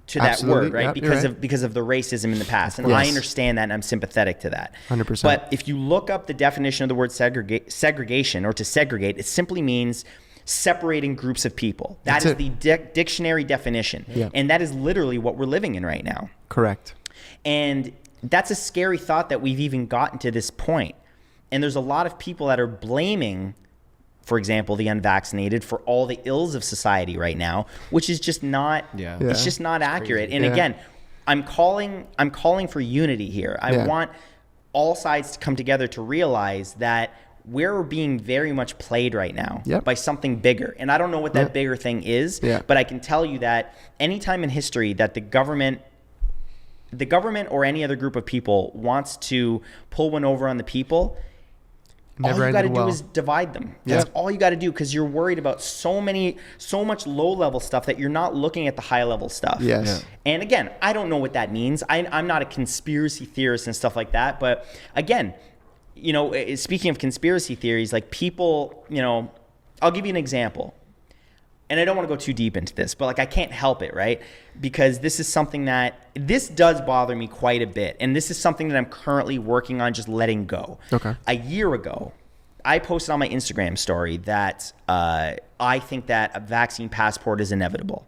to that Absolutely. word, right? Yep, because of the racism in the past. And I understand that and I'm sympathetic to that. 100%. But if you look up the definition of the word segregation or to segregate, it simply means separating groups of people. That is the dictionary definition. Yeah. And that is literally what we're living in right now. Correct. And that's a scary thought that we've even gotten to this point. And there's a lot of people that are blaming, for example, the unvaccinated for all the ills of society right now, which is just not, it's just not accurate. And again, I'm calling for unity here. I want all sides to come together to realize that we're being very much played right now by something bigger. And I don't know what that bigger thing is, but I can tell you that anytime in history that the government or any other group of people wants to pull one over on the people, all you got to do is divide them. That's all you got to do, because you're worried about so much low-level stuff that you're not looking at the high-level stuff. Yes. Yeah. And again, I don't know what that means. I'm not a conspiracy theorist and stuff like that. But again, speaking of conspiracy theories, like people, I'll give you an example. And I don't want to go too deep into this, but like I can't help it, right? Because this is something this does bother me quite a bit. And this is something that I'm currently working on just letting go. Okay. A year ago, I posted on my Instagram story that I think that a vaccine passport is inevitable.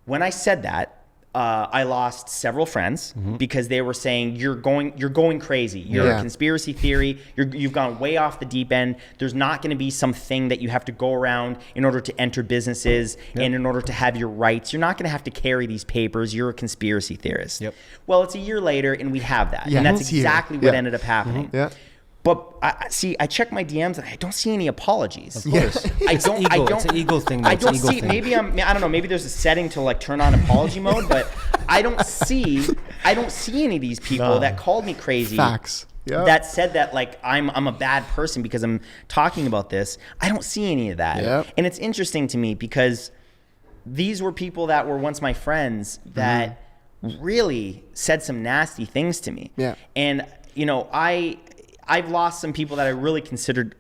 When I said that, I lost several friends because they were saying you're going crazy. You're a conspiracy theory. You've gone way off the deep end. There's not going to be something that you have to go around in order to enter businesses and in order to have your rights. You're not going to have to carry these papers. You're a conspiracy theorist. Yep. Well, it's a year later and we have that, and that's exactly what ended up happening. Yeah. But I check my DMs and I don't see any apologies. Of course. It's an ego thing. I don't see. Maybe I don't know. Maybe there's a setting to like turn on apology mode, but I don't see any of these people that called me crazy. Facts. that said that like I'm a bad person because I'm talking about this. I don't see any of that. Yep. And it's interesting to me because these were people that were once my friends that really said some nasty things to me. Yeah. And you know, I've lost some people that I really considered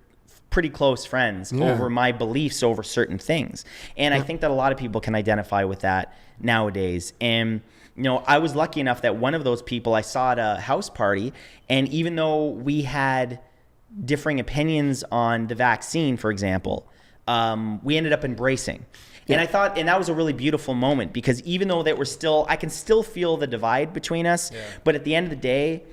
pretty close friends over my beliefs over certain things. And I think that a lot of people can identify with that nowadays. And you know, I was lucky enough that one of those people I saw at a house party, and even though we had differing opinions on the vaccine, for example, we ended up embracing. And I thought, and that was a really beautiful moment because even though that we're still, I can still feel the divide between us, but at the end of the day,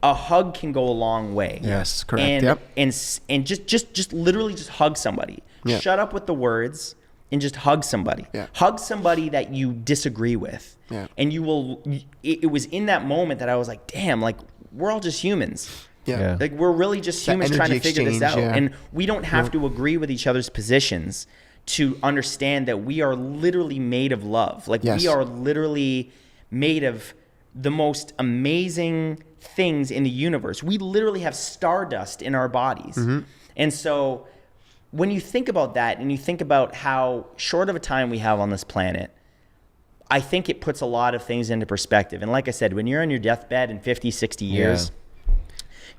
a hug can go a long way. Yes, correct. And just literally just hug somebody. Shut up with the words and just hug somebody. Hug somebody that you disagree with. And you will, it was in that moment that I was like, damn, like we're all just humans. Like we're really just humans trying to figure this out. And we don't have to agree with each other's positions to understand that we are literally made of love. Like we are literally made of the most amazing things in the universe. We literally have stardust in our bodies. And so when you think about that and you think about how short of a time we have on this planet, I think it puts a lot of things into perspective. And like I said, when you're on your deathbed in 50, 60 years,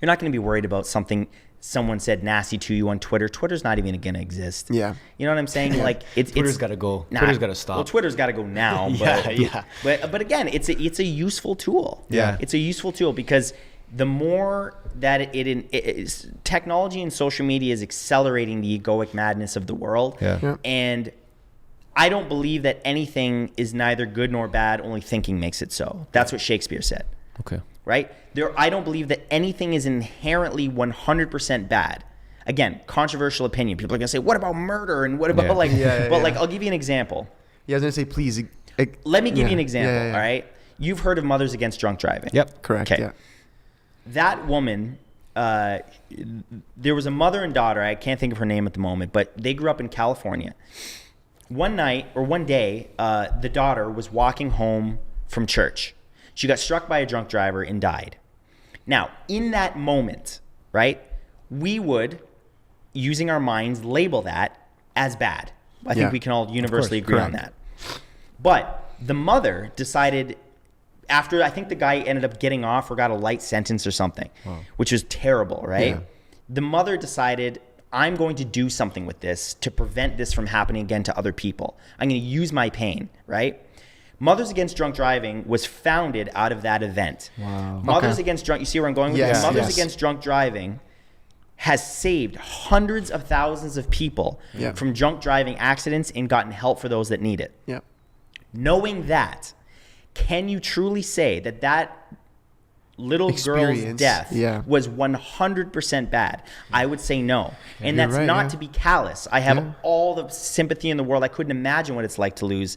you're not going to be worried about something someone said nasty to you on Twitter. Twitter's not even going to exist. You know what I'm saying? Like Twitter's got to go. Twitter's got to stop. Well, Twitter's got to go now. But again, it's a useful tool. It's a useful tool because the more that technology and social media is accelerating the egoic madness of the world. And I don't believe that anything is neither good nor bad, only thinking makes it so. That's what Shakespeare said. Right? I don't believe that anything is inherently 100% bad. Again, controversial opinion. People are going to say, what about murder? And what about like, like, I'll give you an example. I was going to say, please. Let me give you an example, all right? You've heard of Mothers Against Drunk Driving. Correct. Okay. That woman, there was a mother and daughter. I can't think of her name at the moment, but they grew up in California. One day, the daughter was walking home from church. She got struck by a drunk driver and died. Now, in that moment, right, we would, using our minds, label that as bad. I think we can all universally agree on that. But the mother decided, after I think the guy ended up getting off or got a light sentence or something, which was terrible, right? The mother decided, I'm going to do something with this to prevent this from happening again to other people. I'm going to use my pain, right? Mothers Against Drunk Driving was founded out of that event. Mothers Against Drunk, you see where I'm going with this? Mothers Against Drunk Driving has saved hundreds of thousands of people from drunk driving accidents and gotten help for those that need it. Knowing that, can you truly say that that little girl's death was 100% bad? I would say no. And that's not to be callous. I have all the sympathy in the world. I couldn't imagine what it's like to lose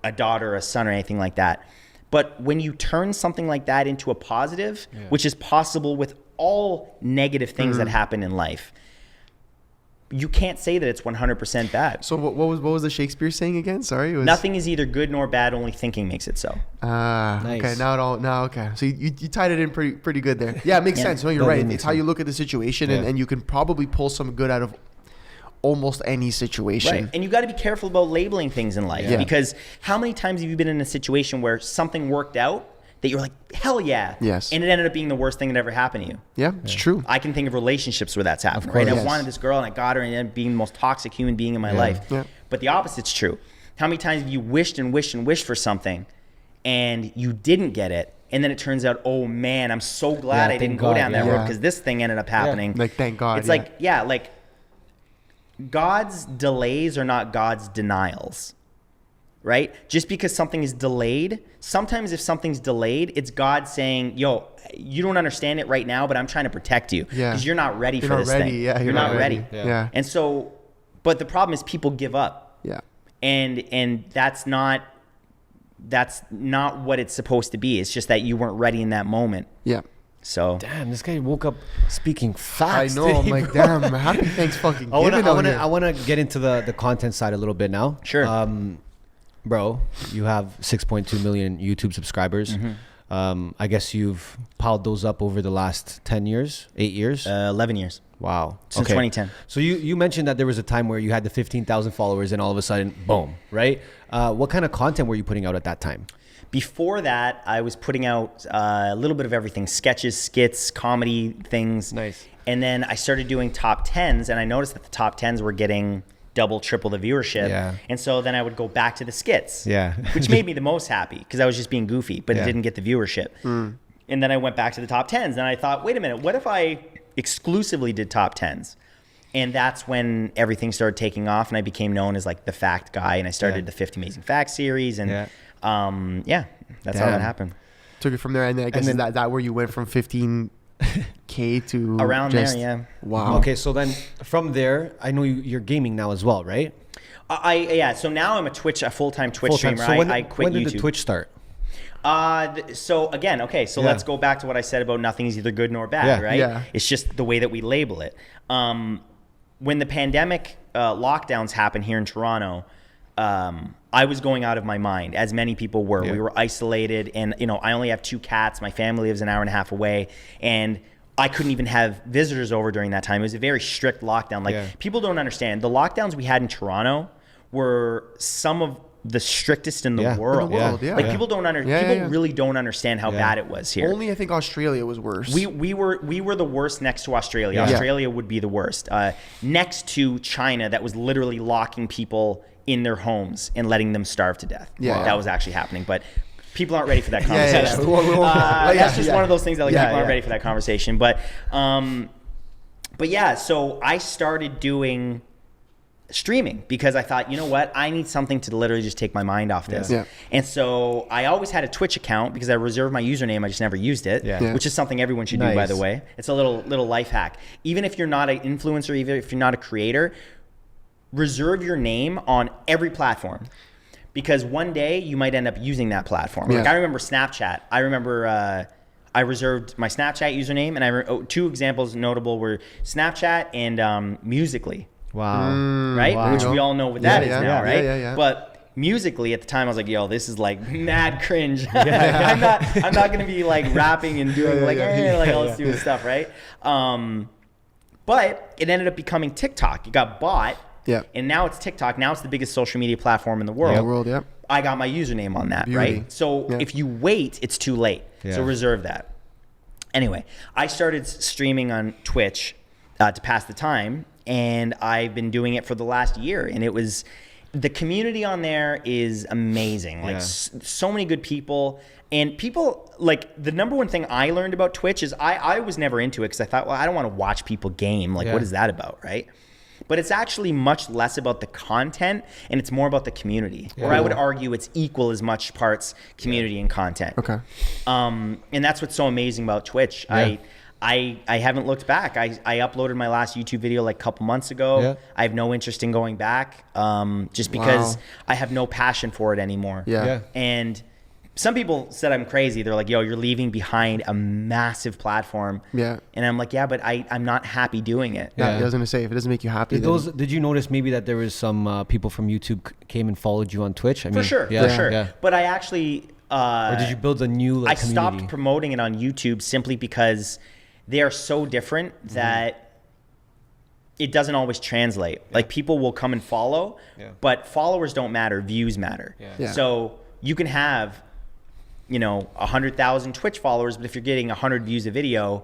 a daughter or a son or anything like that. But when you turn something like that into a positive, which is possible with all negative things that happen in life, you can't say that it's 100% bad. So what was the Shakespeare saying again? Sorry, it was... Nothing is either good nor bad, only thinking makes it so. Nice. Okay, okay. So you tied it in pretty good there. Yeah, it makes sense. No, you're right. It's how you look at the situation, and you can probably pull some good out of almost any situation. Right. And you got to be careful about labeling things in life because how many times have you been in a situation where something worked out that you're like, hell yeah. And it ended up being the worst thing that ever happened to you. Yeah, it's true. I can think of relationships where that's happened, right? I wanted this girl and I got her and it ended up being the most toxic human being in my life. But the opposite's true. How many times have you wished and wished and wished for something and you didn't get it? And then it turns out, oh man, I'm so glad I didn't go down that road because this thing ended up happening. Like, thank God. It's like God's delays are not God's denials, right? Just because something is delayed, sometimes if something's delayed, it's God saying, yo, you don't understand it right now, but I'm trying to protect you because you're not ready for this thing. You're not ready. And so, but the problem is people give up. And that's not what it's supposed to be. It's just that you weren't ready in that moment. So damn, this guy woke up speaking facts. I know. I'm like, damn. Happy thanks fucking. I want to get into the content side a little bit now. Sure. Bro, you have 6.2 million YouTube subscribers. I guess you've piled those up over the last 10 years, 8 years? 11 years. Wow. Since 2010. So you mentioned that there was a time where you had the 15,000 followers and all of a sudden, boom, right? What kind of content were you putting out at that time? Before that, I was putting out a little bit of everything, sketches, skits, comedy things. Nice. And then I started doing top 10s, and I noticed that the top 10s were getting double, triple the viewership. Yeah. And so then I would go back to the skits, Yeah. which made me the most happy because I was just being goofy, but it didn't get the viewership. And then I went back to the top 10s, and I thought, wait a minute, what if I exclusively did top 10s? And that's when everything started taking off, and I became known as like the fact guy, and I started the 50 Amazing Facts series, and that's how that happened. Took it from there, and I guess is that where you went from 15K to Around just, there, yeah. Wow. Okay, so then from there, I know you're gaming now as well, right? So now I'm a full-time Twitch streamer. So I quit when did YouTube. the Twitch start? So again, let's go back to what I said about nothing is either good nor bad, right? Yeah. It's just the way that we label it. When the pandemic lockdowns happened here in Toronto, I was going out of my mind, as many people were. Yeah. We were isolated, and I only have 2 cats. My family lives an hour and a half away, and I couldn't even have visitors over during that time. It was a very strict lockdown. People don't understand. The lockdowns we had in Toronto were some of the strictest in the world. People don't really don't understand how bad it was here. Only I think Australia was worse. We were the worst next to Australia. Yeah. Australia would be the worst. Next to China, that was literally locking people in their homes and letting them starve to death. Yeah. That was actually happening. But people aren't ready for that conversation. That's just one of those things that people aren't ready for that conversation. But yeah, so I started doing streaming because I thought, you know what, I need something to literally just take my mind off this. Yeah. And so I always had a Twitch account because I reserved my username. I just never used it, which is something everyone should do, by the way. It's a little life hack. Even if you're not an influencer, even if you're not a creator, reserve your name on every platform, because one day you might end up using that platform. Like I remember Snapchat. I remember I reserved my Snapchat username, and 2 examples notable were Snapchat and Musical.ly. Wow. Right? Wow. Which we all know what that is now, right? Yeah. But Musical.ly at the time, I was like, yo, this is like mad cringe. I'm not gonna be like rapping and doing all this stupid stuff, right? But it ended up becoming TikTok. It got bought. Yeah. And now it's TikTok. Now it's the biggest social media platform in the world. I got my username on that, right? So if you wait, it's too late. So reserve that. Anyway, I started streaming on Twitch to pass the time, and I've been doing it for the last year. And the community on there is amazing. Like so many good people. And people, like, the number one thing I learned about Twitch is I was never into it because I thought, well, I don't want to watch people game. Like, what is that about, right? But it's actually much less about the content, and it's more about the community. Or I would argue it's equal as much parts community and content. Okay. And that's what's so amazing about Twitch. I haven't looked back. I uploaded my last YouTube video like a couple months ago. Yeah. I have no interest in going back, just because I have no passion for it anymore. Yeah. And some people said I'm crazy. They're like, yo, you're leaving behind a massive platform. Yeah. And I'm like, yeah, but I'm not happy doing it. I was going to say, if it doesn't make you happy, did you notice maybe that there was some people from YouTube came and followed you on Twitch? For sure. But I actually... or did you build a new community? I stopped promoting it on YouTube simply because they are so different that it doesn't always translate. Like, people will come and follow, but followers don't matter. Views matter. So you can have... 100,000 Twitch followers, but if you're getting 100 views a video,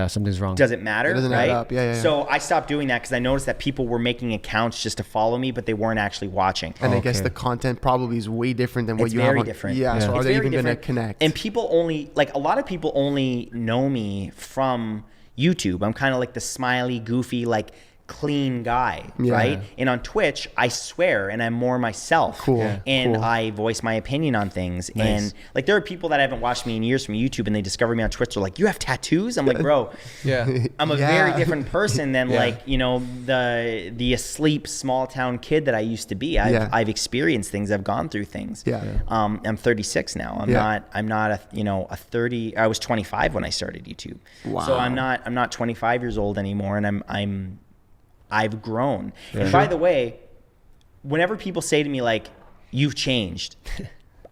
something's wrong. Does it matter? It doesn't right? add up. So I stopped doing that because I noticed that people were making accounts just to follow me, but they weren't actually watching. And I guess the content probably is way different than what you have. It's very different. Yeah. So It's are they very even going to different. connect? And people only, like, a lot of people only know me from YouTube. I'm kind of like the smiley, goofy, like, clean guy, right? And on Twitch, I swear, and I'm more myself. And I voice my opinion on things. And like, there are people that haven't watched me in years from YouTube, and they discover me on Twitch. They're like, you have tattoos? I'm like, bro, I'm a very different person than like, the asleep small town kid that I used to be. I've experienced things. I've gone through things. I'm 36 now. I'm not a 30. I was 25 when I started YouTube. So I'm not 25 years old anymore, and I've grown. And by the way, whenever people say to me, like, you've changed,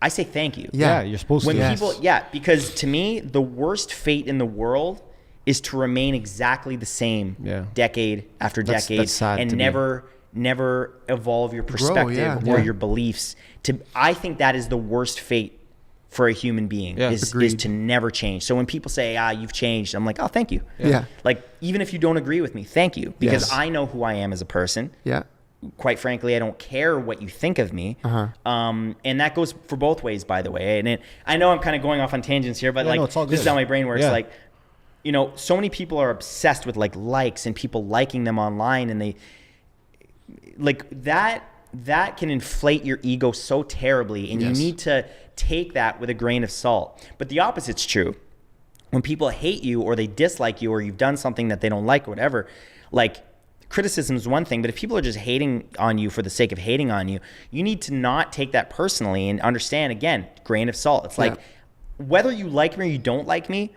I say thank you. Yeah, you're supposed When to. people, because to me, the worst fate in the world is to remain exactly the same decade after decade and never evolve your perspective or your beliefs. I think that is the worst fate for a human being is to never change. So when people say, you've changed, I'm like, oh, thank you. Yeah. Like, even if you don't agree with me, thank you. Because I know who I am as a person. Yeah. Quite frankly, I don't care what you think of me. And that goes for both ways, by the way. And I know I'm kind of going off on tangents here, but this is how my brain works. Yeah. Like, you know, so many people are obsessed with like likes and people liking them online, and they like that can inflate your ego so terribly, and you need to take that with a grain of salt. But the opposite's true. When people hate you or they dislike you or you've done something that they don't like or whatever, like, criticism is one thing, but if people are just hating on you for the sake of hating on you, you need to not take that personally and understand, again, grain of salt. It's like, whether you like me or you don't like me,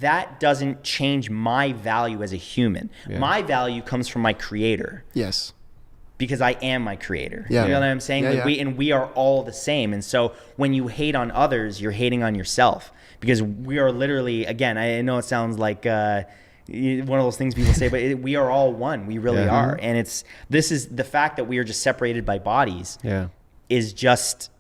that doesn't change my value as a human. My value comes from my creator. Yes. Because I am my creator. Yeah. You know what I'm saying? We are all the same. And so when you hate on others, you're hating on yourself, because we are literally, again, I know it sounds like one of those things people say, but we are all one. We really are. And this is the fact that we are just separated by bodies is just,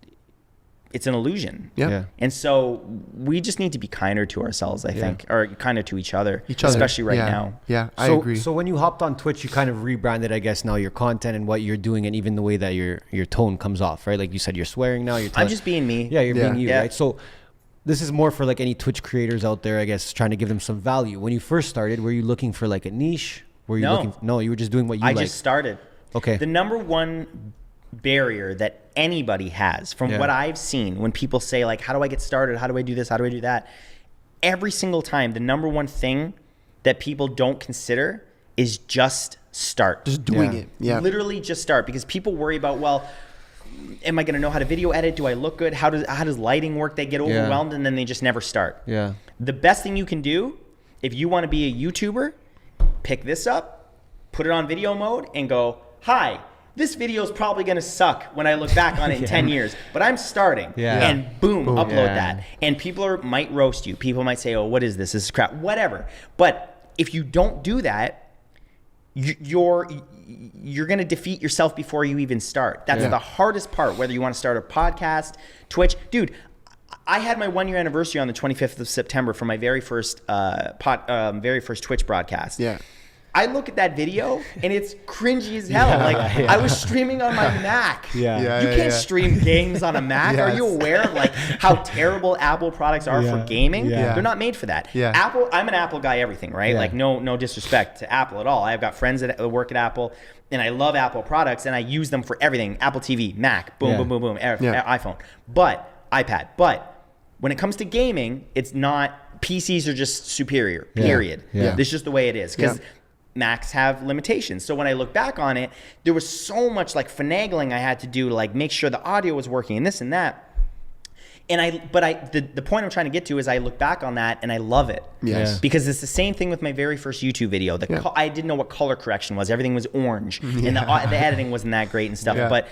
it's an illusion. And so we just need to be kinder to ourselves, I think, or kinder to each other, especially right now. Yeah, I agree. So when you hopped on Twitch, you kind of rebranded, I guess, now your content and what you're doing, and even the way that your tone comes off, right? Like you said, you're swearing now. I'm just being me. Yeah, you're being you, right? So this is more for like any Twitch creators out there, I guess, trying to give them some value. When you first started, were you looking for like a niche? Were you No, you were just doing what you liked. I just started. Okay. The number one barrier that anybody has, from what I've seen, when people say like, how do I get started? How do I do this? How do I do that? Every single time, the number one thing that people don't consider is just start. Just doing it. Yeah. Literally just start, because people worry about, well, am I going to know how to video edit? Do I look good? How does lighting work? They get overwhelmed and then they just never start. Yeah. The best thing you can do, if you want to be a YouTuber, pick this up, put it on video mode, and go, hi, this video is probably going to suck when I look back on it in 10 years, but I'm starting. And boom, upload that. And people might roast you. People might say, oh, what is this? This is crap. Whatever. But if you don't do that, you're going to defeat yourself before you even start. That's the hardest part, whether you want to start a podcast, Twitch. Dude, I had my 1 year anniversary on the 25th of September for my very first Twitch broadcast. Yeah. I look at that video and it's cringy as hell. I was streaming on my Mac. You can't stream games on a Mac. Are you aware of like how terrible Apple products are for gaming? They're not made for that. Apple, I'm an Apple guy, everything, right? Like no disrespect to Apple at all. I've got friends that work at Apple, and I love Apple products, and I use them for everything. Apple TV, Mac, boom, boom, boom, boom, iPhone, iPad. But when it comes to gaming, it's not, PCs are just superior, period. This is just the way it is. Because Macs have limitations. So when I look back on it, there was so much like finagling I had to do to like make sure the audio was working and this and that. And the point I'm trying to get to is I look back on that and I love it. Because it's the same thing with my very first YouTube video. I didn't know what color correction was. Everything was orange and the editing wasn't that great and stuff. But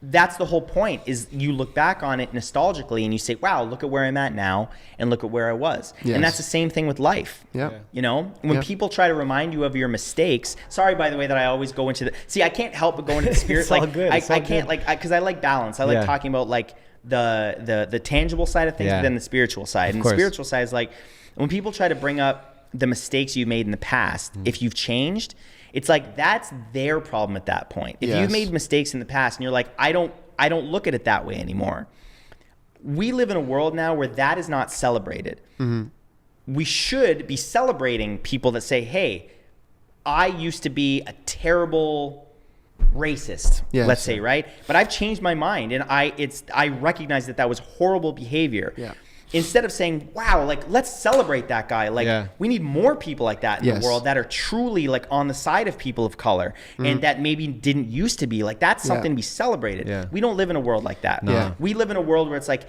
that's the whole point, is you look back on it nostalgically and you say, wow, look at where I'm at now and look at where I was. And that's the same thing with life. You know, when people try to remind you of your mistakes, sorry, by the way, that I always go into I can't help but go into the spirit. I can't, because I like balance. I like talking about like the tangible side of things, but then the spiritual side. And the spiritual side is like, when people try to bring up the mistakes you made in the past, if you've changed, it's like, that's their problem at that point. If you've made mistakes in the past and you're like, I don't look at it that way anymore. We live in a world now where that is not celebrated. We should be celebrating people that say, hey, I used to be a terrible racist, let's say, right? But I've changed my mind, and I recognize that was horrible behavior. Instead of saying, wow, like, let's celebrate that guy. Like, we need more people like that in the world that are truly like on the side of people of color and that maybe didn't used to be. Like, that's something to be celebrated. We don't live in a world like that. We live in a world where it's like,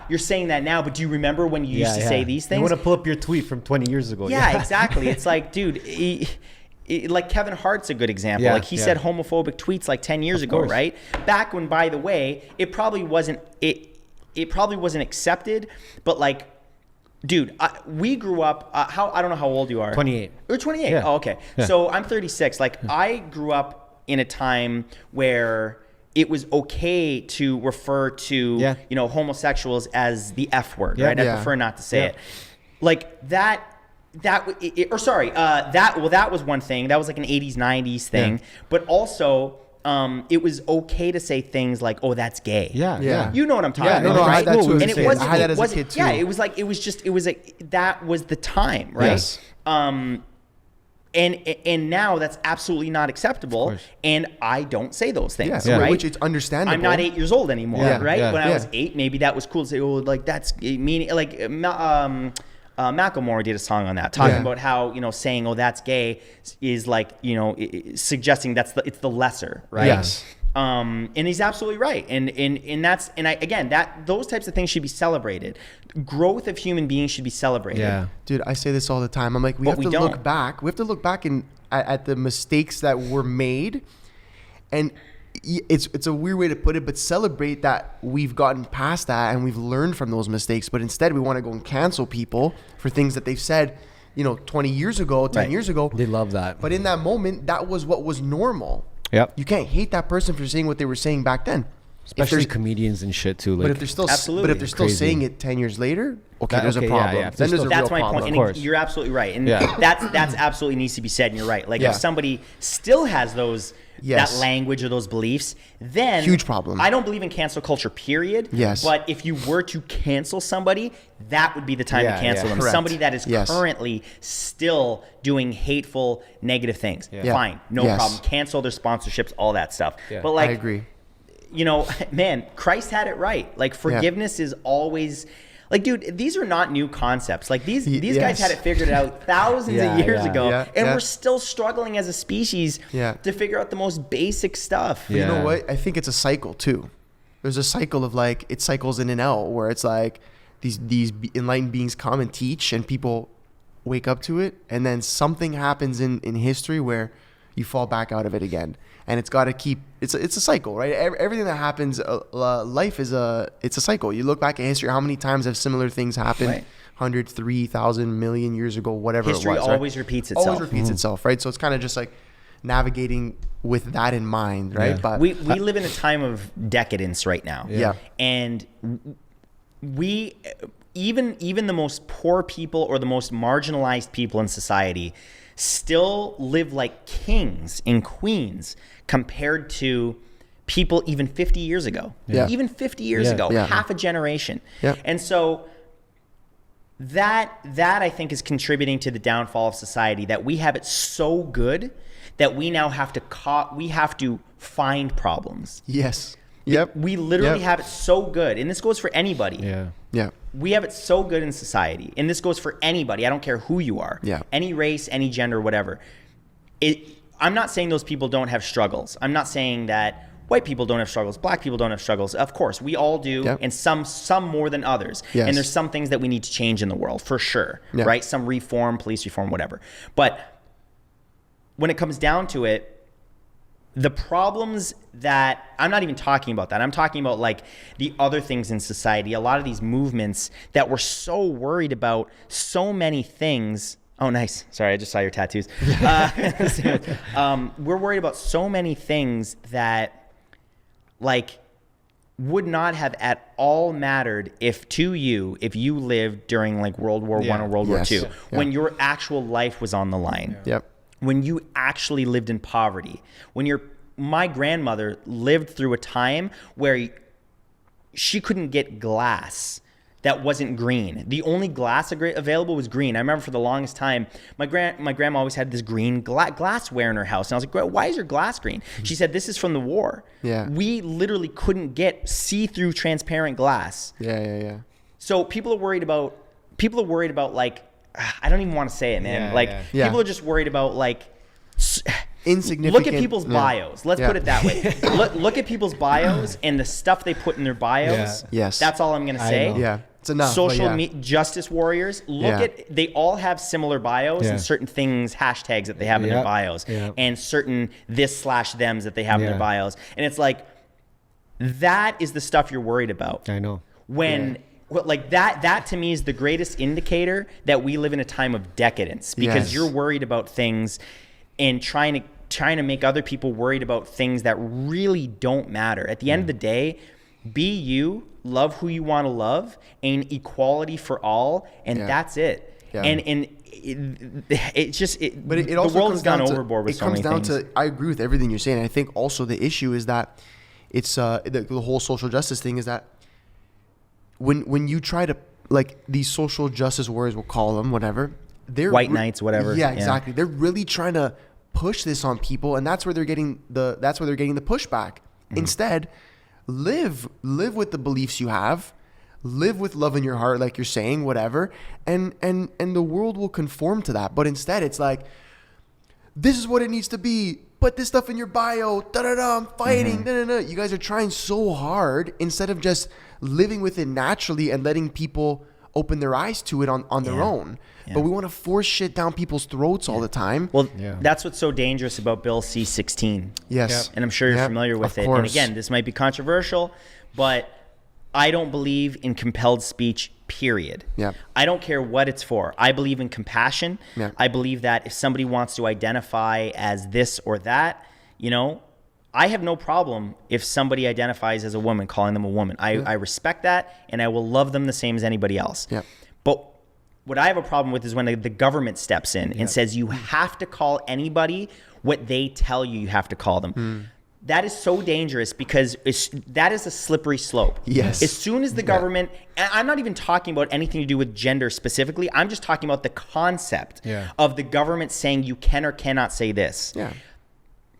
you're saying that now, but do you remember when you used to say these things? You want to pull up your tweet from 20 years ago. Exactly. It's like, dude, like Kevin Hart's a good example. Like he said homophobic tweets like 10 years ago, right? Back when, by the way, it probably wasn't it probably wasn't accepted, but like, dude, we grew up, I don't know how old you are. 28. You're 28. Yeah. Oh, okay. Yeah. So I'm 36. Like I grew up in a time where it was okay to refer to, homosexuals as the F word, right? I prefer not to say it. Like that was one thing. That was like an 80s, 90s thing. Yeah. But also, it was okay to say things like, "Oh, that's gay." Yeah. You know what I'm talking about. No, I had that too. And it wasn't, I had that as a kid too. Yeah, it was that was the time, right? Yes. And now that's absolutely not acceptable, and I don't say those things, right? Which is understandable. I'm not 8 years old anymore, right? Yeah. When I was 8, maybe that was cool to say, "Oh, like that's meaning." Like Macklemore did a song on that, talking about how saying "Oh, that's gay" is like suggesting it's the lesser, right? Yes. And he's absolutely right, and those types of things should be celebrated. Growth of human beings should be celebrated. Yeah, dude, I say this all the time. I'm like, we have to look back. We have to look back at the mistakes that were made, and it's a weird way to put it, but celebrate that we've gotten past that and we've learned from those mistakes. But instead, we want to go and cancel people for things that they've said, 20 years ago, 10 years ago. They love that. But in that moment, that was what was normal. Yep. You can't hate that person for saying what they were saying back then. Especially comedians and shit too. Like, but if they're still crazy. saying it 10 years later, there's a problem. Yeah. Then there's a That's real my problem. point. And you're absolutely right. And that's absolutely needs to be said. And you're right. Like if somebody still has that language or those beliefs, then huge problem. I don't believe in cancel culture, period. Yes. But if you were to cancel somebody, that would be the time to cancel them. Correct. Somebody that is currently still doing hateful, negative things. Fine. No problem. Cancel their sponsorships, all that stuff. Yeah. But like, I agree. Man, Christ had it right. Like forgiveness is always like, dude, these are not new concepts. Like these guys had it figured out thousands of years ago. And we're still struggling as a species to figure out the most basic stuff. You know what? I think it's a cycle too. There's a cycle of like, it cycles in and out where it's like these enlightened beings come and teach and people wake up to it. And then something happens in history where you fall back out of it again. And it's got to keep. It's a cycle, right? Everything that happens, life is it's a cycle. You look back at history, how many times have similar things happened? 100, 3,000, million years ago, whatever history it was. Always repeats itself. Always repeats itself, right? So it's kind of just like navigating with that in mind, right? Yeah. But we live in a time of decadence right now. Yeah. And we even the most poor people or the most marginalized people in society still live like kings and queens compared to people even 50 years ago. Even 50 years ago, half a generation. And so that I think is contributing to the downfall of society, that we have it so good that we now have to find problems. Yes. We literally have it so good, and this goes for anybody. Yeah. We have it so good in society, and this goes for anybody. I don't care who you are. Any race, any gender, whatever. I'm not saying those people don't have struggles. I'm not saying that white people don't have struggles, black people don't have struggles. Of course, we all do, and some more than others. Yes. And there's some things that we need to change in the world, for sure, right? Some reform, police reform, whatever. But when it comes down to it, the problems that I'm not even talking about that. I'm talking about like the other things in society, a lot of these movements that we're so worried about so many things. Oh, nice. Sorry, I just saw your tattoos. We're worried about so many things that like would not have at all mattered if you lived during like World War I or World War II, when your actual life was on the line. When you actually lived in poverty, my grandmother lived through a time where she couldn't get glass that wasn't green. The only glass available was green. I remember for the longest time, my grandma always had this green glassware in her house. And I was like, why is your glass green? She said, this is from the war. We literally couldn't get see-through transparent glass. So people are worried about like, I don't even want to say it, man. People are just worried about like insignificant. Look at people's bios. Let's put it that way. Look at people's bios and the stuff they put in their bios. That's all I'm gonna say. It's enough. Social justice warriors. They all have similar bios and certain things, hashtags that they have in their bios, and certain this/thems that they have in their bios. And it's like, that is the stuff you're worried about. I know. when well, like that to me is the greatest indicator that we live in a time of decadence, because you're worried about things and trying to make other people worried about things that really don't matter. At the end of the day, be you, love who you want to love, and equality for all, and that's it. Yeah. And it just but it the also world comes has gone down overboard with so many things. I agree with everything you're saying. I think also the issue is that it's the whole social justice thing is that when you try to, like, these social justice warriors, we'll call them, whatever, they're white knights, whatever. Yeah, exactly. They're really trying to push this on people, and that's where they're getting the pushback. Instead, live with the beliefs you have, live with love in your heart, like you're saying, whatever, and the world will conform to that. But instead, it's like, this is what it needs to be. Put this stuff in your bio. I'm fighting. You guys are trying so hard instead of just living with it naturally and letting people open their eyes to it on their own. But we want to force shit down people's throats all the time. Well, that's what's so dangerous about Bill C-16. Yes. And I'm sure you're familiar with it. And again, this might be controversial, but I don't believe in compelled speech, period. I don't care what it's for. I believe in compassion. I believe that if somebody wants to identify as this or that, I have no problem if somebody identifies as a woman, calling them a woman. I respect that, and I will love them the same as anybody else. But what I have a problem with is when the government steps in and says you have to call anybody what they tell you have to call them. That is so dangerous, because that is a slippery slope. Yes. As soon as the government, and I'm not even talking about anything to do with gender specifically, I'm just talking about the concept of the government saying you can or cannot say this.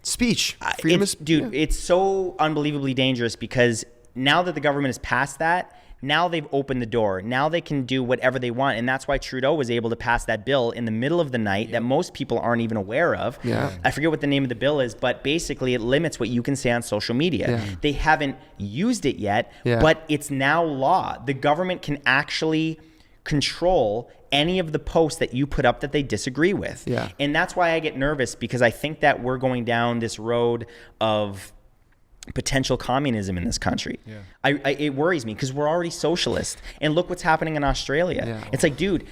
Speech. Freedom it's so unbelievably dangerous, because now that the government has passed that, now they've opened the door. Now they can do whatever they want. And that's why Trudeau was able to pass that bill in the middle of the night that most people aren't even aware of. I forget what the name of the bill is, but basically it limits what you can say on social media. They haven't used it yet, but it's now law. The government can actually control any of the posts that you put up that they disagree with. And that's why I get nervous, because I think that we're going down this road of potential communism in this country. It worries me, because we're already socialist, and look what's happening in Australia. It's like, dude,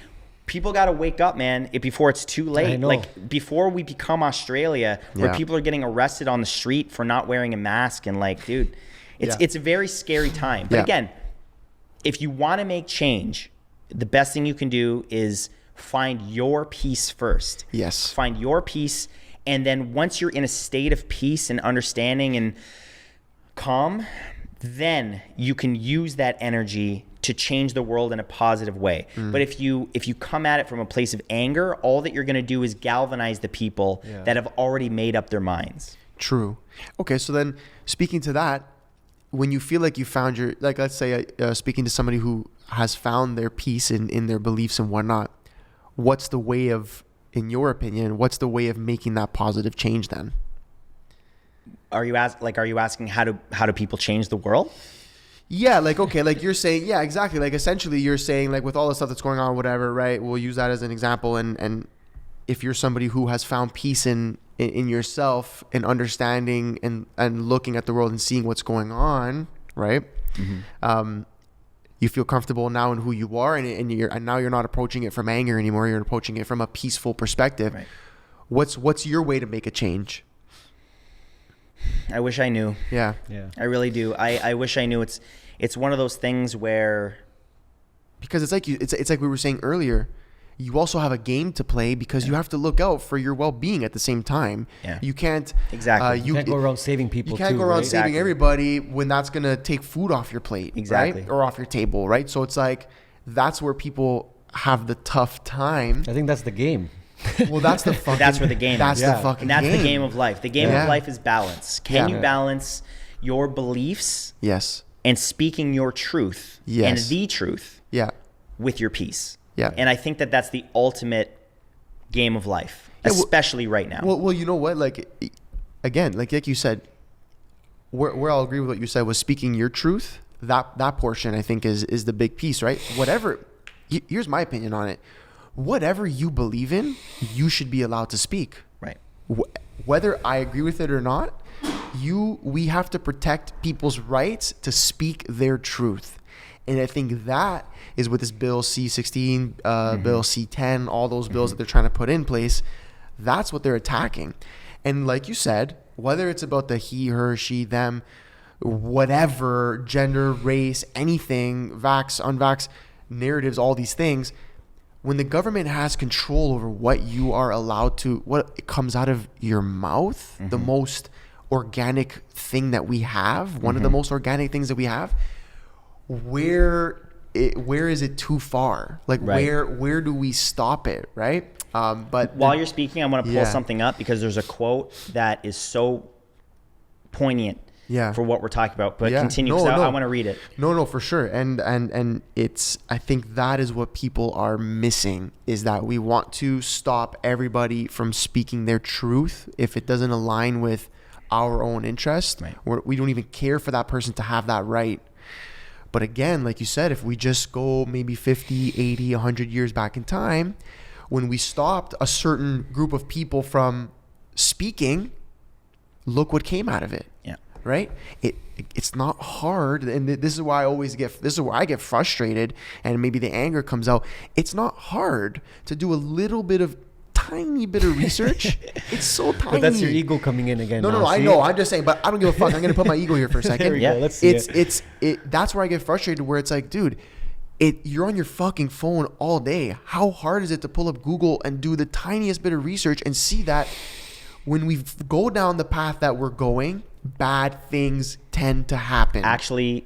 people got to wake up, man, before it's too late. Like, before we become Australia, where people are getting arrested on the street for not wearing a mask, and like, dude, it's a very scary time. But again, if you want to make change, the best thing you can do is find your peace first. Find your peace, and then once you're in a state of peace and understanding and calm, then you can use that energy to change the world in a positive way. But if you come at it from a place of anger, all that you're going to do is galvanize the people that have already made up their minds. True. Okay, so then speaking to that, when you feel like you found your, like, let's say speaking to somebody who has found their peace in their beliefs and whatnot, what's the way of, in your opinion, what's the way of making that positive change then? Are you asking how do people change the world? Yeah, like, okay, like you're saying, yeah, exactly. Like, essentially you're saying, like, with all the stuff that's going on, whatever, right? We'll use that as an example. And if you're somebody who has found peace in yourself and understanding and looking at the world and seeing what's going on, right? You feel comfortable now in who you are, and now you're not approaching it from anger anymore. You're approaching it from a peaceful perspective. Right. What's your way to make a change? I wish I knew. Yeah. I really do. I wish I knew. It's one of those things where, because it's like we were saying earlier, you also have a game to play, because you have to look out for your well-being at the same time. You can't you can't go around saving people. You can't go around saving everybody when that's gonna take food off your plate, right? Or off your table, right? So it's like, that's where people have the tough time. I think that's the game. Well, that's the fucking. That's where the game. That's the fucking. And that's game. the game of life. The game of life is balance. Can you balance your beliefs? And speaking your truth. And the truth. With your peace. And I think that that's the ultimate game of life, especially right now. Well, you know what? Like, again, like you said, where I'll agree with what you said was speaking your truth. That portion, I think, is the big piece, right? Whatever. Here's my opinion on it. Whatever you believe in, you should be allowed to speak. Right. Whether I agree with it or not, we have to protect people's rights to speak their truth. And I think that is with this bill C-16, bill C-10, all those bills that they're trying to put in place. That's what they're attacking. And like you said, whether it's about the he, her, she, them, whatever, gender, race, anything, vax, unvax, narratives, all these things, when the government has control over what you are allowed to, what comes out of your mouth, the most organic thing that we have, one of the most organic things that we have, where is it too far? Like where do we stop it, right? But while you're speaking, I'm going to pull something up because there's a quote that is so poignant for what we're talking about. But continue, because I want to read it. No, for sure. And it's, I think that is what people are missing, is that we want to stop everybody from speaking their truth if it doesn't align with our own interest. Right. We don't even care for that person to have that right. But again, like you said, if we just go maybe 50, 80, 100 years back in time, when we stopped a certain group of people from speaking, look what came out of it. Yeah. Right? It's not hard, and this is why I get frustrated, and maybe the anger comes out. It's not hard to do a little bit of tiny bit of research. It's so tiny. But that's your ego coming in again. No, I know. I'm just saying, but I don't give a fuck. I'm gonna put my ego here for a second. There we go. Let's see that's where I get frustrated, where it's like, dude, you're on your fucking phone all day. How hard is it to pull up Google and do the tiniest bit of research and see that when we go down the path that we're going, bad things tend to happen? Actually,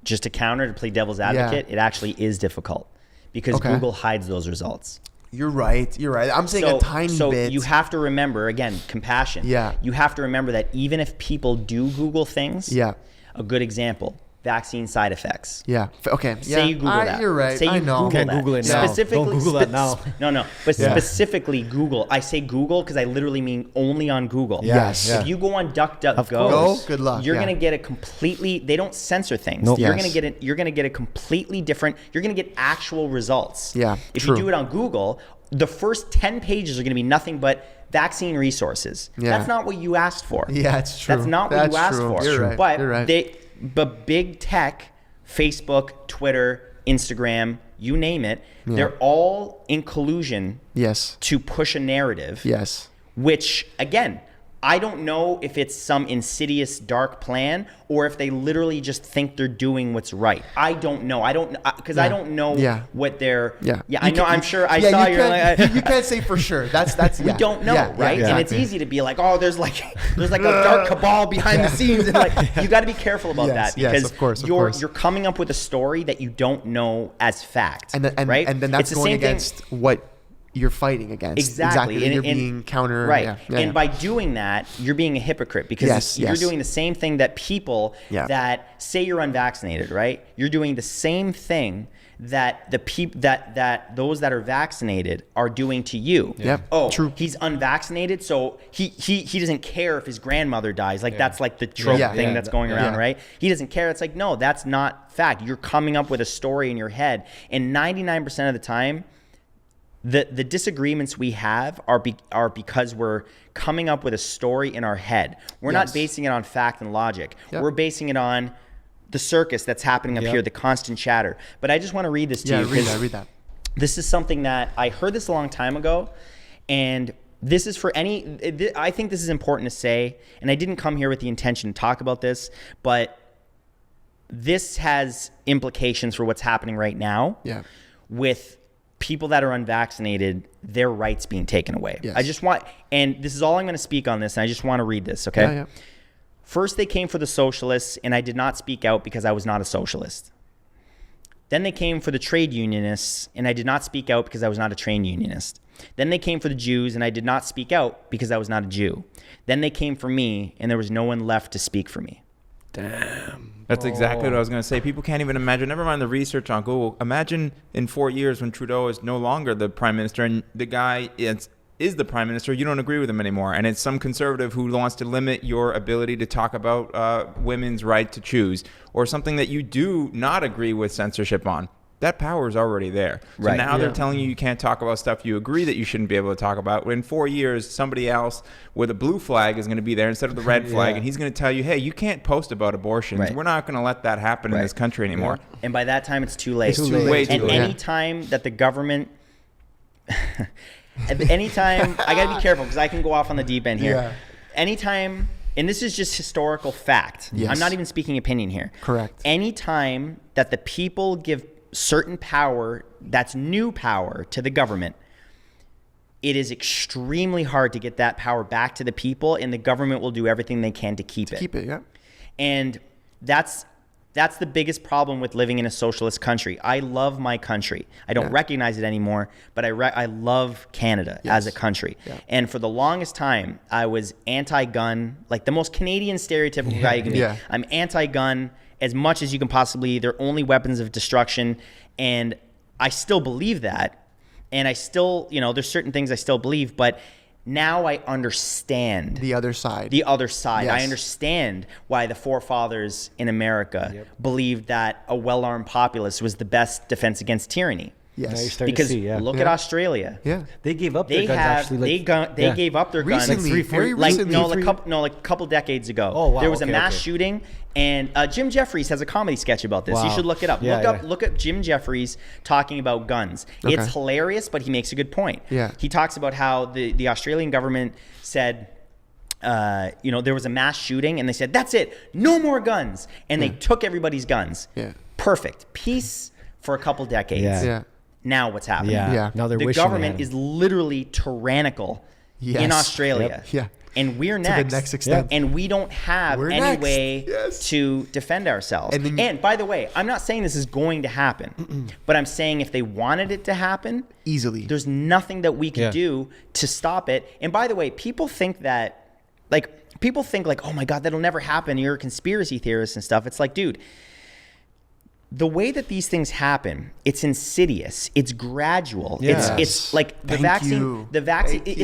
just to counter, to play devil's advocate, it actually is difficult because Google hides those results. You're right. I'm saying a tiny bit. So you have to remember, again, compassion. Yeah. You have to remember that even if people do Google things, a good example, vaccine side effects. Yeah. Okay. Say you Google that. You're right. Say you I know. You can't Google it now. Specifically, don't Google that now. No. But specifically Google. I say Google because I literally mean only on Google. Yes. If you go on DuckDuckGo, good luck. You're gonna get a completely. They don't censor things. Nope. You're gonna get a completely different. You're gonna get actual results. Yeah. If you do it on Google, the first 10 pages are gonna be nothing but vaccine resources. Yeah. That's not what you asked for. Yeah, it's true. That's not what you asked for. You're right. But You're right. But big tech, Facebook, Twitter, Instagram, you name it, they're all in collusion to push a narrative. Yes. Which, again, I don't know if it's some insidious dark plan or if they literally just think they're doing what's right. I don't know. I don't know what they're. Yeah. I know. I'm sure. I saw your. You can't say for sure. That's. We don't know, right? Exactly. And it's easy to be like, oh, there's like a dark cabal behind the scenes, and like you got to be careful about that because of course. You're coming up with a story that you don't know as fact, right? And then that's going against what you're fighting against. Exactly. And you're being counter. Right. And by doing that, you're being a hypocrite because you're doing the same thing that people that say you're unvaccinated, right? You're doing the same thing that the people that those that are vaccinated are doing to you. Yeah. Oh, true. He's unvaccinated, so he doesn't care if his grandmother dies. Like that's like the trope thing that's going around, right? He doesn't care. It's like, no, that's not fact. You're coming up with a story in your head, and 99% of the time, the disagreements we have are because we're coming up with a story in our head. We're not basing it on fact and logic. We're basing it on the circus that's happening up here, the constant chatter. But I just want to read this to you. Read that. This is something that I heard this a long time ago, and this is for I think this is important to say, and I didn't come here with the intention to talk about this, but this has implications for what's happening right now with people that are unvaccinated, their rights being taken away. Yes. I just want, and this is all I'm going to speak on this, and I just want to read this, okay? Yeah. First, they came for the socialists, and I did not speak out because I was not a socialist. Then they came for the trade unionists, and I did not speak out because I was not a trade unionist. Then they came for the Jews, and I did not speak out because I was not a Jew. Then they came for me, and there was no one left to speak for me. Damn. That's exactly what I was going to say. People can't even imagine. Never mind the research on Google. Imagine in 4 years when Trudeau is no longer the prime minister and the guy is the prime minister. You don't agree with him anymore. And it's some conservative who wants to limit your ability to talk about women's right to choose or something that you do not agree with censorship on. that power is already there. So Right. now they're telling you can't talk about stuff you agree that you shouldn't be able to talk about. In 4 years, somebody else with a blue flag is going to be there instead of the red flag, and he's going to tell you, hey, you can't post about abortions. Right. We're not going to let that happen in this country anymore. And by that time, it's too late. It's too late. Way too And late. any time that the government, anytime, I got to be careful because I can go off on the deep end here. Yeah. Anytime, and this is just historical fact. Yes. I'm not even speaking opinion here. Correct. Anytime that the people give certain power, that's new power to the government, it is extremely hard to get that power back to the people, and the government will do everything they can to keep it. Keep it, yeah. And that's the biggest problem with living in a socialist country. I love my country. I don't recognize it anymore, but I love Canada as a country. Yeah. And for the longest time, I was anti-gun, like the most Canadian stereotypical guy you can be. Yeah. I'm anti-gun as much as you can possibly. They're only weapons of destruction. And I still believe that. And I still, there's certain things I still believe, but now I understand The other side. the other side. Yes. I understand why the forefathers in America believed that a well-armed populace was the best defense against tyranny. Yes. Now you're starting Because to see, look at Australia. Yeah. They gave up their They guns have actually. they gave up their guns Recently, very like recently. a couple decades ago. Oh, wow, There was okay, a mass okay. shooting, and Jim Jeffries has a comedy sketch about this. You Wow. should look it up. Yeah, Look up Jim Jeffries talking about guns. It's Okay. hilarious, but he makes a good point. Yeah. He talks about how the Australian government said, there was a mass shooting, and they said, that's it, no more guns, and they took everybody's guns. Yeah. Perfect. Peace for a couple decades. Yeah. Yeah. Now what's happening? Yeah. Yeah. Now they're The wishing they government had is literally tyrannical Yes. in Australia. Yep. Yeah. And we're To the next. next extent. And we don't have We're any next. way Yes. to defend ourselves. And then and by the way, I'm not saying this is going to happen, but I'm saying if they wanted it to happen, Easily. there's nothing that we could Yeah. do to stop it. And by the way, people think, oh my God, that'll never happen. You're a conspiracy theorist and stuff. It's like, dude, the way that these things happen, it's insidious. It's gradual. Yes. It's like the Thank vaccine. you. The vaccine. Thank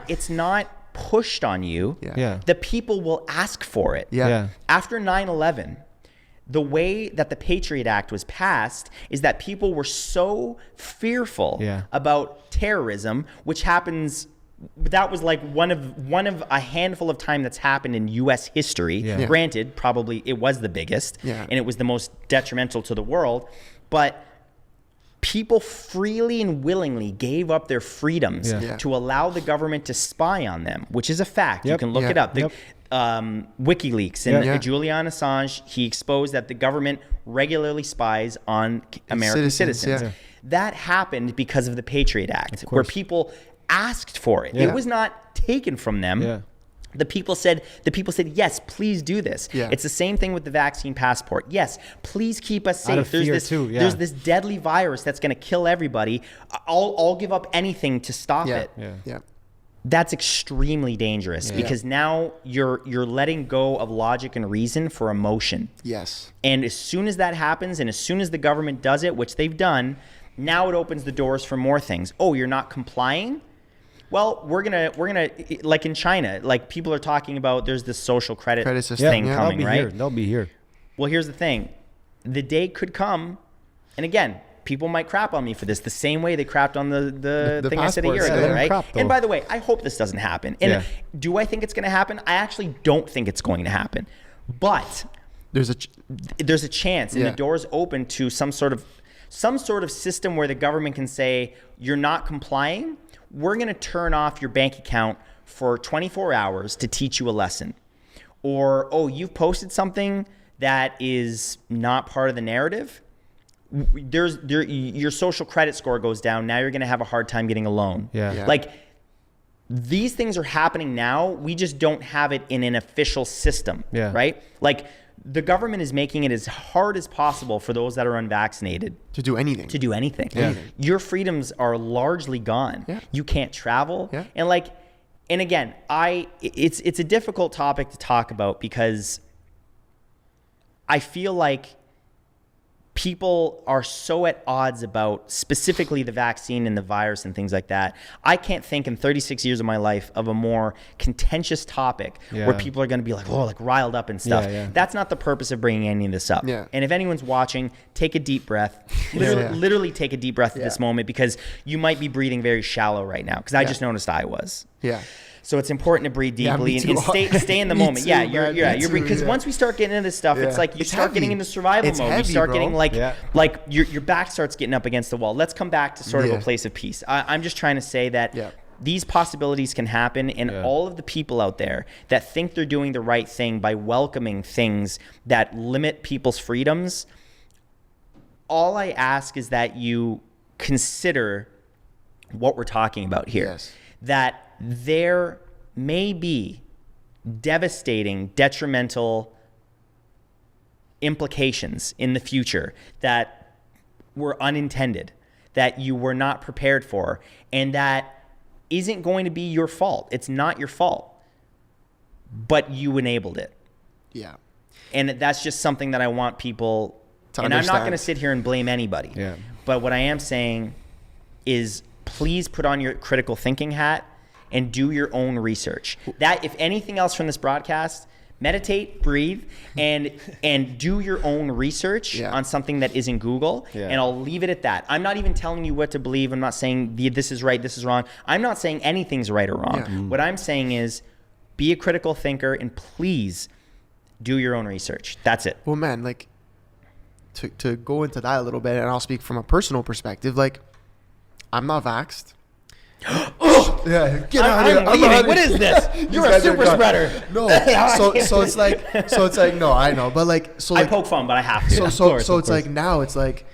It's you. not pushed on you. Yeah. Yeah. The people will ask for it. Yeah. Yeah. After 9/11, the way that the Patriot Act was passed is that people were so fearful Yeah. about terrorism, which happens. That was like one of a handful of time that's happened in U.S. history. Yeah. Yeah. Granted, probably it was the biggest, Yeah. and it was the most detrimental to the world, but people freely and willingly gave up their freedoms Yeah. Yeah. to allow the government to spy on them, which is a fact. You Yep. can look Yeah. it up. Yep. WikiLeaks and Yeah. Julian Assange, he exposed that the government regularly spies on American Citizens, citizens. yeah. That happened because of the Patriot Act, where people asked for it. Yeah. It was not taken from them. Yeah. The people said, yes, please do this. Yeah. It's the same thing with the vaccine passport. Yes, please keep us Out safe. of fear too, yeah. There's this deadly virus that's going to kill everybody. I'll give up anything to stop Yeah. it. Yeah. Yeah. That's extremely dangerous because now you're letting go of logic and reason for emotion. Yes. And as soon as that happens, and as soon as the government does it, which they've done, now it opens the doors for more things. Oh, you're not complying? Well, we're gonna like in China, like people are talking about. There's this social credit system, thing yeah. coming, They'll be right? here. They'll be here. Well, here's the thing: the day could come, and again, people might crap on me for this, the same way they crapped on the thing I said a year passports, ago, yeah. Let 'em right? crap, though. And by the way, I hope this doesn't happen. And Yeah. do I think it's going to happen? I actually don't think it's going to happen, but There's a there's a chance, and Yeah. the door's open to some sort of system where the government can say, you're not complying, we're going to turn off your bank account for 24 hours to teach you a lesson. Or, oh, you've posted something that is not part of the narrative. Your social credit score goes down. Now you're going to have a hard time getting a loan. Yeah. Yeah. Like, these things are happening now. We just don't have it in an official system, Yeah. right? Like, the government is making it as hard as possible for those that are unvaccinated to do anything. to do anything. Yeah. Your freedoms are largely gone. Yeah. You can't travel. Yeah. And again, it's a difficult topic to talk about because I feel like people are so at odds about specifically the vaccine and the virus and things like that. I can't think in 36 years of my life of a more contentious topic where people are going to be like, oh, like riled up and stuff. That's not the purpose of bringing any of this up. And if anyone's watching, take a deep breath. Literally take a deep breath at this moment, because you might be breathing very shallow right now, because I just noticed I was. So it's important to breathe deeply and stay in the moment. Too, you're because once we start getting into this stuff, it's like you start getting into survival mode. Heavy, you start bro. getting like your back starts getting up against the wall. Let's come back to sort of a place of peace. I'm just trying to say that these possibilities can happen, and all of the people out there that think they're doing the right thing by welcoming things that limit people's freedoms, all I ask is that you consider what we're talking about here. That there may be devastating, detrimental implications in the future that were unintended, that you were not prepared for, and that isn't going to be your fault. It's not your fault, but you enabled it. And that's just something that I want people to understand. I'm not going to sit here and blame anybody. But what I am saying is, please put on your critical thinking hat and do your own research. That, if anything else from this broadcast, meditate, breathe, and do your own research on something that isn't Google. And I'll leave it at that. I'm not even telling you what to believe. I'm not saying this is right, this is wrong. I'm not saying anything's right or wrong. What I'm saying is, be a critical thinker and please do your own research. That's it. Well, man, like, to go into that a little bit, and I'll speak from a personal perspective, like, I'm not vaxxed. Get out of here. What is this? You're a super spreader. No. So it's like no, I know, but like, so like, I poke fun, but I have to. So it's like, now it's like,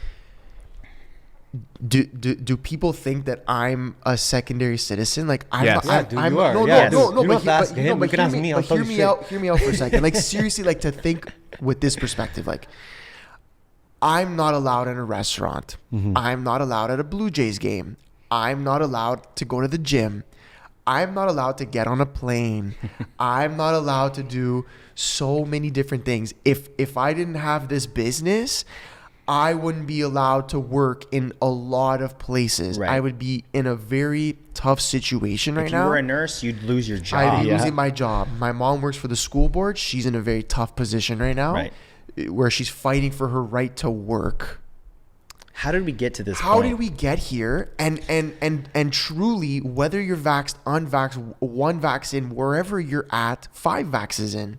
do people think that I'm a secondary citizen? Like, I'm you are. No, you ask him. You can ask me. I'll hear me out. Hear me out for a second. Like, seriously, like, to think with this perspective, like, I'm not allowed in a restaurant. I'm not allowed at a Blue Jays game. I'm not allowed to go to the gym. I'm not allowed to get on a plane. I'm not allowed to do so many different things. If I didn't have this business, I wouldn't be allowed to work in a lot of places. I would be in a very tough situation right now. If you were a nurse, you'd lose your job. I'd be losing my job. My mom works for the school board. She's in a very tough position right now, where she's fighting for her right to work. How did we get to this point? How did we get here? And truly, whether you're vaxxed, unvaxxed, one vaccine, wherever you're at, 5 vaxes in.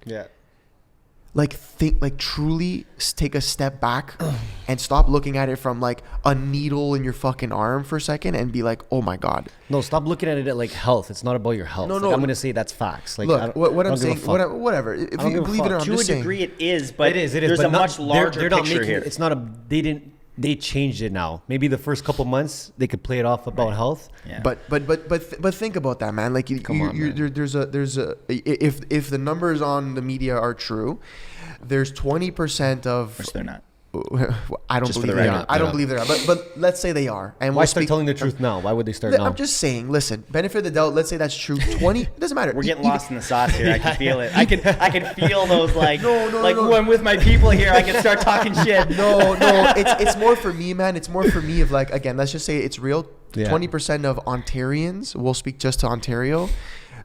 Like, truly take a step back and stop looking at it from like a needle in your fucking arm for a second and be like, oh my God. No, stop looking at it like health. It's not about your health. No, I'm going to say that's facts. Like, look, what I'm saying, whatever. If you believe it or not, to a degree it is, but there's a much larger picture here. It's not they changed it now. Maybe the first couple months they could play it off about health. But think about that, man. Like, there's a if the numbers on the media are true, there's 20% of. Which they're not. I don't believe they are. I don't believe they are. But let's say they are. And why start telling the truth now? Why would they start now? I'm just saying. Listen, benefit of the doubt. Let's say that's true. 20. It doesn't matter. We're getting lost in the sauce here. I can feel it. I can feel those when I'm with my people here, I can start talking shit. No. It's more for me, man. It's more for me of like, again, let's just say it's real. 20% of Ontarians, we'll speak just to Ontario.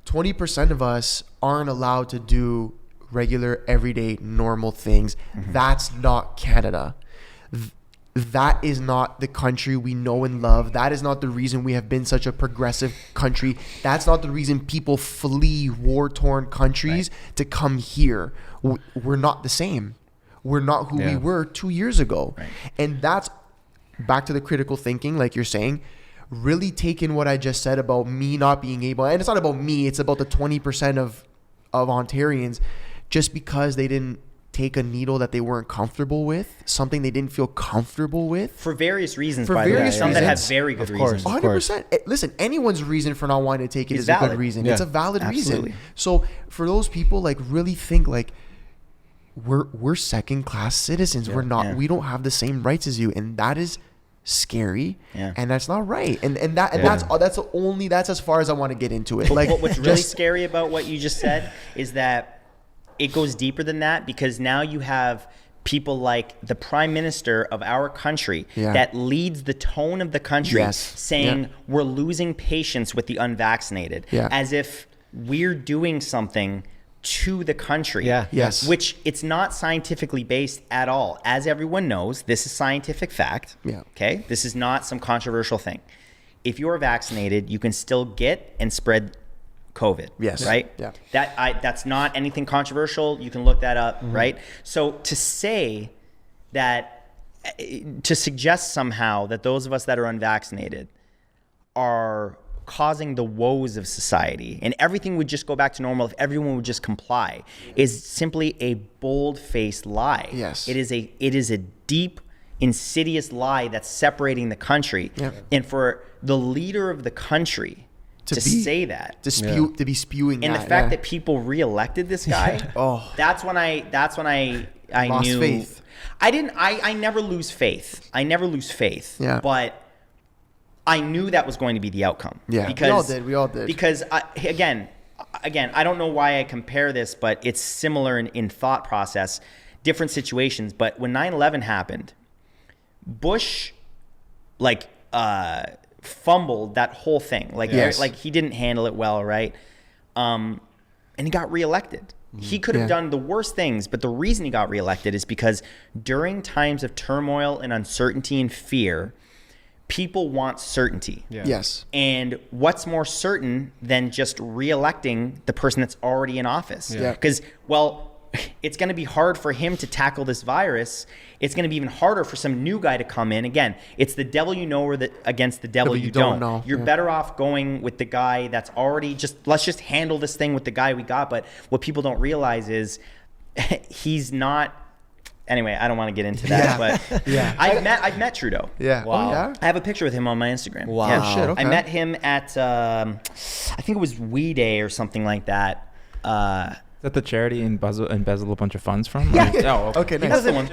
20% of us aren't allowed to do regular, everyday, normal things. That's not Canada. That is not the country we know and love. That is not the reason we have been such a progressive country. That's not the reason people flee war-torn countries to come here. We're not the same. We're not who we were 2 years ago. And that's back to the critical thinking, like you're saying, really taking what I just said about me not being able, and it's not about me, it's about the 20% of Ontarians, just because they didn't take a needle that they weren't comfortable with, something they didn't feel comfortable with. For various reasons, by the way. Some that have very good reasons. 100%. Listen, anyone's reason for not wanting to take it is a good reason. It's a valid reason. So for those people, like, really think like, we're second-class citizens. We're not. We don't have the same rights as you, and that is scary, and that's not right. And that's as far as I want to get into it. Like, what's really scary about what you just said is that it goes deeper than that, because now you have people like the prime minister of our country that leads the tone of the country saying we're losing patience with the unvaccinated as if we're doing something to the country, which it's not scientifically based at all. As everyone knows, this is scientific fact. Okay, this is not some controversial thing. If you're vaccinated, you can still get and spread COVID. Right. That's not anything controversial. You can look that up. Right. So to say that, to suggest somehow that those of us that are unvaccinated are causing the woes of society and everything would just go back to normal if everyone would just comply is simply a bold-faced lie. It is a deep, insidious lie that's separating the country. And for the leader of the country to say that, to be spewing and that, the fact that people reelected this guy, that's when I lost knew faith. I never lose faith. But I knew that was going to be the outcome. Because we all did. Because again, I don't know why I compare this, but it's similar in thought process, different situations. But when 9/11 happened, Bush fumbled that whole thing. Like he didn't handle it well, right? And he got reelected. He could have done the worst things, but the reason he got reelected is because during times of turmoil and uncertainty and fear, people want certainty. And what's more certain than just reelecting the person that's already in office? Because, it's going to be hard for him to tackle this virus. It's going to be even harder for some new guy to come in. Again, it's the devil you know against the devil you don't know. You're better off going with the guy that's already let's just handle this thing with the guy we got. But what people don't realize is he's not. Anyway, I don't want to get into that, but I've met Trudeau. Wow. I have a picture with him on my Instagram. Wow. Oh, shit, okay. I met him at I think it was We Day or something like that. Is that the charity embezzle a bunch of funds from? Okay, That's the one.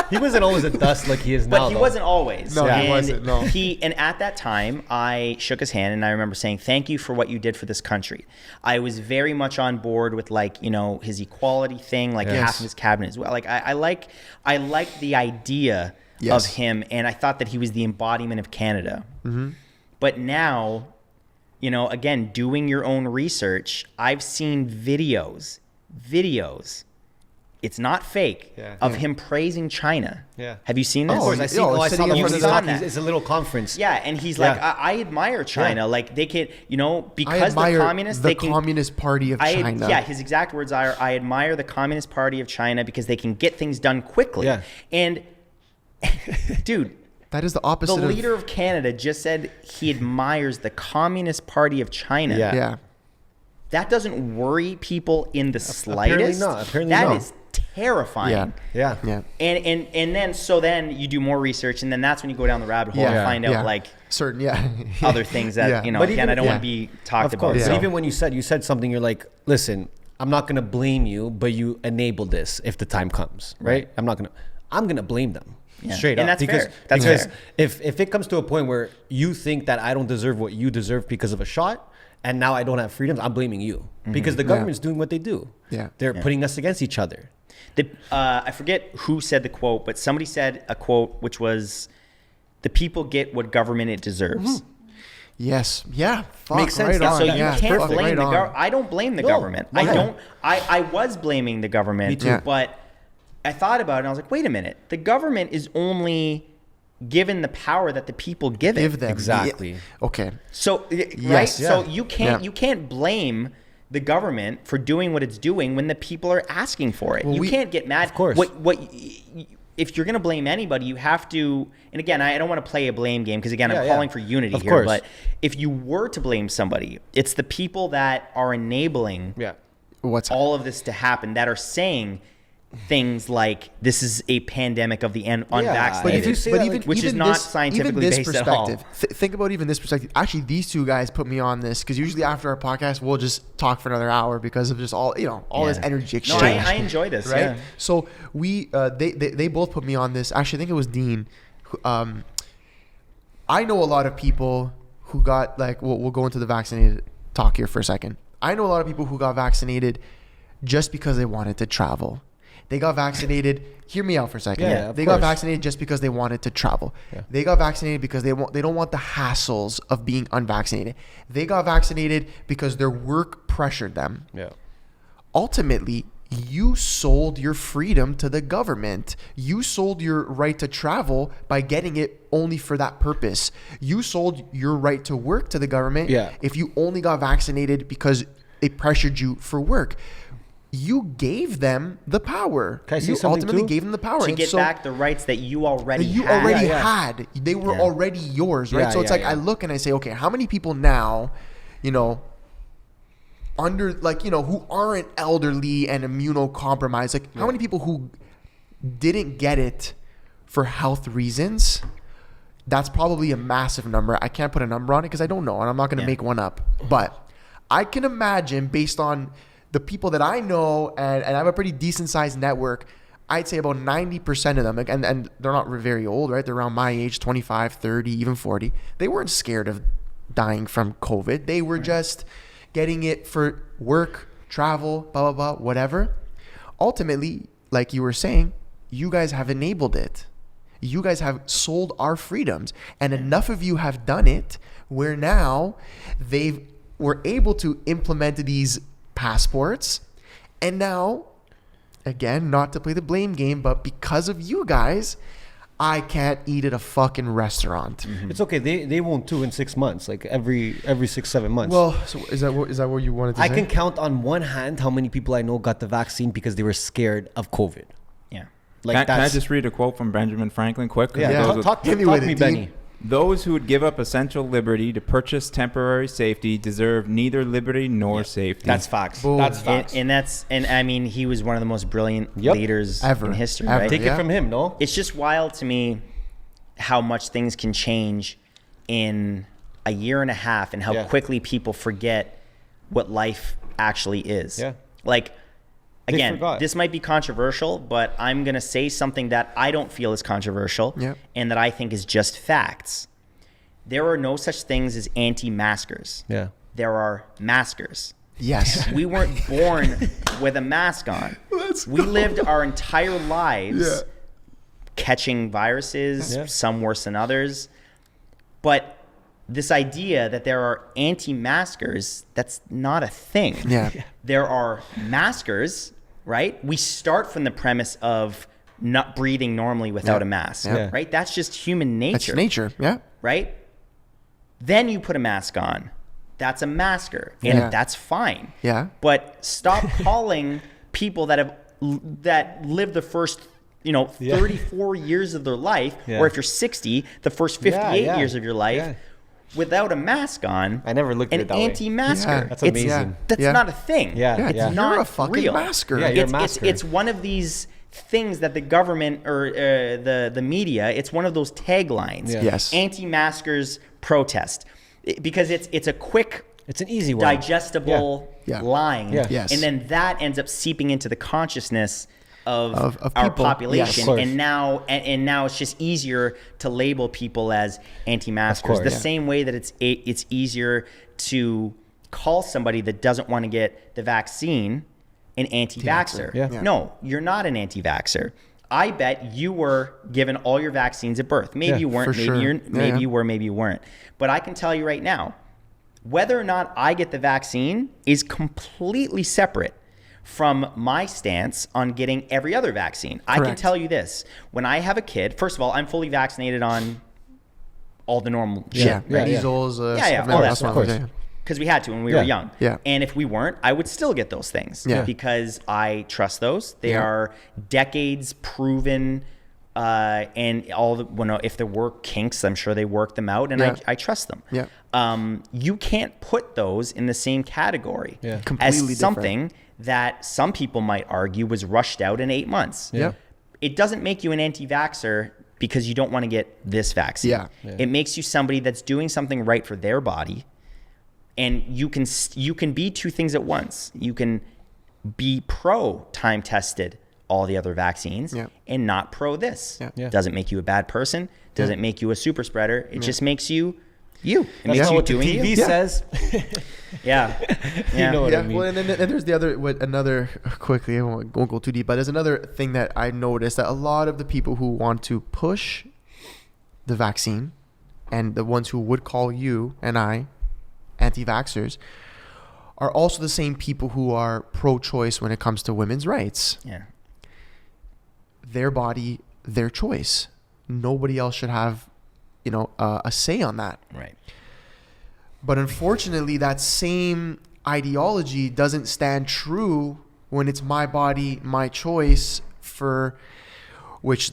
He wasn't always a dust like he is now. But he wasn't always. No, he wasn't. No. And at that time, I shook his hand, and I remember saying, "Thank you for what you did for this country." I was very much on board with his equality thing, half of his cabinet as well. I like the idea of him, and I thought that he was the embodiment of Canada. But now, again, doing your own research, I've seen videos. It's not fake of him praising China. Have you seen this? Of course, I saw that. It's a little conference. And he's like, I admire China. They can, because I admire the communists, the Communist Party of China. His exact words are, I admire the Communist Party of China because they can get things done quickly. And, dude. That is the opposite. The leader of Canada just said he admires the Communist Party of China. That doesn't worry people in the slightest. Apparently that not. is terrifying. And then you do more research, and then that's when you go down the rabbit hole and find out certain other things that But again, I don't want to be talked about. But even when you said something, you're like, listen, I'm not gonna blame you, but you enabled this if the time comes, right? I'm gonna blame them. Straight up. And that's because fair. If it comes to a point where you think that I don't deserve what you deserve because of a shot, and now I don't have freedoms, I'm blaming you because the government's doing what they do. They're putting us against each other. I forget who said the quote, but somebody said a quote which was, "The people get what government it deserves." Yes. Yeah. Fuck, Makes sense. Right on. So you can't fuck, blame right the on. government. I don't blame the government. Why? I don't. I was blaming the government. Me too. But I thought about it and I was like, wait a minute. The government is only given the power that the people give it. Give them. Exactly. Yeah. Okay. So Yes, So you can't blame the government for doing what it's doing when the people are asking for it. Well, you can't get mad. Of course. If you're going to blame anybody, you have to, and again, I don't want to play a blame game because again, I'm Yeah, calling for unity Of here, course. but if you were to blame somebody, it's the people that are enabling What's all of this to happen, that are saying things like this is a pandemic of the unvaccinated, But if you say that, which is not scientifically based at all. Think about even this perspective. Actually, these two guys put me on this because usually after our podcast, we'll just talk for another hour because of just all this energy exchange. No, I enjoy this, right? yeah. So they both put me on this. Actually, I think it was Dean. I know a lot of people who got we'll go into the vaccinated talk here for a second. I know a lot of people who got vaccinated just because they wanted to travel. They got vaccinated. Hear me out for a second. Yeah, of they got course. vaccinated just because they wanted to travel. Yeah. They got vaccinated because they don't want the hassles of being unvaccinated. They got vaccinated because their work pressured them. Yeah. Ultimately, you sold your freedom to the government. You sold your right to travel by getting it only for that purpose. You sold your right to work to the government if you only got vaccinated because it pressured you for work. You gave them the power. Can I say You something ultimately too? gave them the power. To And get so back the rights that you already you had. already Yeah. had. They were Yeah. already yours, right? Yeah, So it's yeah, like yeah. I look and I say, okay, how many people now, under who aren't elderly and immunocompromised, like how many people who didn't get it for health reasons? That's probably a massive number. I can't put a number on it because I don't know, and I'm not going to make one up. But I can imagine, based on the people that I know, and I have a pretty decent sized network, I'd say about 90% of them, and they're not very old, right? They're around my age, 25, 30, even 40. They weren't scared of dying from COVID. They were just getting it for work, travel, blah, blah, blah, whatever. Ultimately, like you were saying, you guys have enabled it. You guys have sold our freedoms. And enough of you have done it where now they were able to implement these passports. And now, again, not to play the blame game, but because of you guys, I can't eat at a fucking restaurant. It's okay. They won't too in 6 months, like every 6-7 months. Well, so is that what you wanted to I say? can count on one hand how many people I know got the vaccine because they were scared of COVID. Yeah. Like Can I just read a quote from Benjamin Franklin quick? 'Cause it Yeah. goes with- Talk Hit me to with me, it, Benny. dude. Those who would give up essential liberty to purchase temporary safety deserve neither liberty nor safety. That's facts. Boom. That's facts. And I mean, he was one of the most brilliant leaders Ever. in history, Ever. right? Take Yeah. it from him, no? It's just wild to me how much things can change in a year and a half and how quickly people forget what life actually is. Yeah. Like, again, forgot. this might be controversial, but I'm going to say something that I don't feel is controversial and that I think is just facts. There are no such things as anti-maskers. Yeah. There are maskers. Yes. We weren't born with a mask on. We lived our entire lives catching viruses, some worse than others. But this idea that there are anti-maskers, that's not a thing. Yeah. There are maskers, right? We start from the premise of not breathing normally without a mask, Yeah. right? That's just human nature. That's nature. Yeah. Right? Then you put a mask on. That's a masker, and Yeah. that's fine. Yeah. But stop calling people that live the first 34 years of their life, or if you're 60, the first 58 years of your life, without a mask on. I never looked at an it that way. anti-masker. Yeah. That's It's- amazing. That's Yeah. not a thing. Yeah. It's Yeah. not You're a fucking real. masker. Yeah, you're a It's masker. it's one of these things that the government or the media, it's one of those taglines. Yeah. Yes. Anti-maskers protest. Because it's a quick, It's an easy one. digestible Yeah. line. Yeah. Yes. And then that ends up seeping into the consciousness of our people. population. Yes, of course. And now it's just easier to label people as anti-maskers. Of course. The Yeah. same way that it's easier to call somebody that doesn't want to get the vaccine an anti-vaxxer. Yeah. Yeah. No, you're not an anti-vaxxer. I bet you were given all your vaccines at birth. Maybe Yeah, you weren't. for Maybe sure. maybe Yeah. you were. Maybe you weren't. But I can tell you right now, whether or not I get the vaccine is completely separate from my stance on getting every other vaccine. I can Correct. tell you this: when I have a kid, first of all, I'm fully vaccinated on all the normal shit. Yeah. Yeah, yeah. Measles. all that that's stuff. one, Of course. yeah. Because we had to when we Yeah. were young. Yeah. And if we weren't, I would still get those things. Yeah. Because I trust those. They Yeah. are decades proven. And if there were kinks, I'm sure they work them out, and Yeah. I trust them. Yeah. You can't put those in the same category Yeah. Completely as different. something that some people might argue was rushed out in 8 months. Yeah. It doesn't make you an anti-vaxxer because you don't want to get this vaccine. Yeah. It makes you somebody that's doing something right for their body. And you can be two things at once. You can be pro time tested all the other vaccines Yeah. and not pro this. Yeah. Yeah. Doesn't make you a bad person. Doesn't make you a super spreader. It just makes you You. It That's makes not you what the doing TV you. says. Yeah. You know what Yeah, I mean. well, and then there's the other, another, quickly, I won't go too deep, but there's another thing that I noticed, that a lot of the people who want to push the vaccine, and the ones who would call you and I anti-vaxxers, are also the same people who are pro-choice when it comes to women's rights. Yeah. Their body, their choice. Nobody else should have, a say on that. Right. But unfortunately, that same ideology doesn't stand true when it's my body, my choice, for which